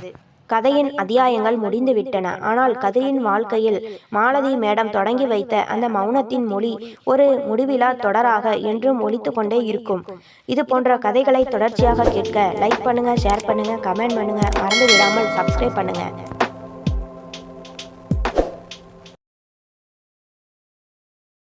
கதையின் அத்தியாயங்கள் முடிந்துவிட்டன. ஆனால் கதிரின் வாழ்க்கையில் மாலதி மேடம் தொடங்கி வைத்த அந்த மௌனத்தின் மொழி ஒரு முடிவிலா தொடராக என்றும் ஒலித்து கொண்டே இருக்கும். இது போன்ற கதைகளை தொடர்ச்சியாக கேட்க லைக் பண்ணுங்க, ஷேர் பண்ணுங்க, கமெண்ட் பண்ணுங்க, மறந்து விடாமல் சப்ஸ்கிரைப் பண்ணுங்க.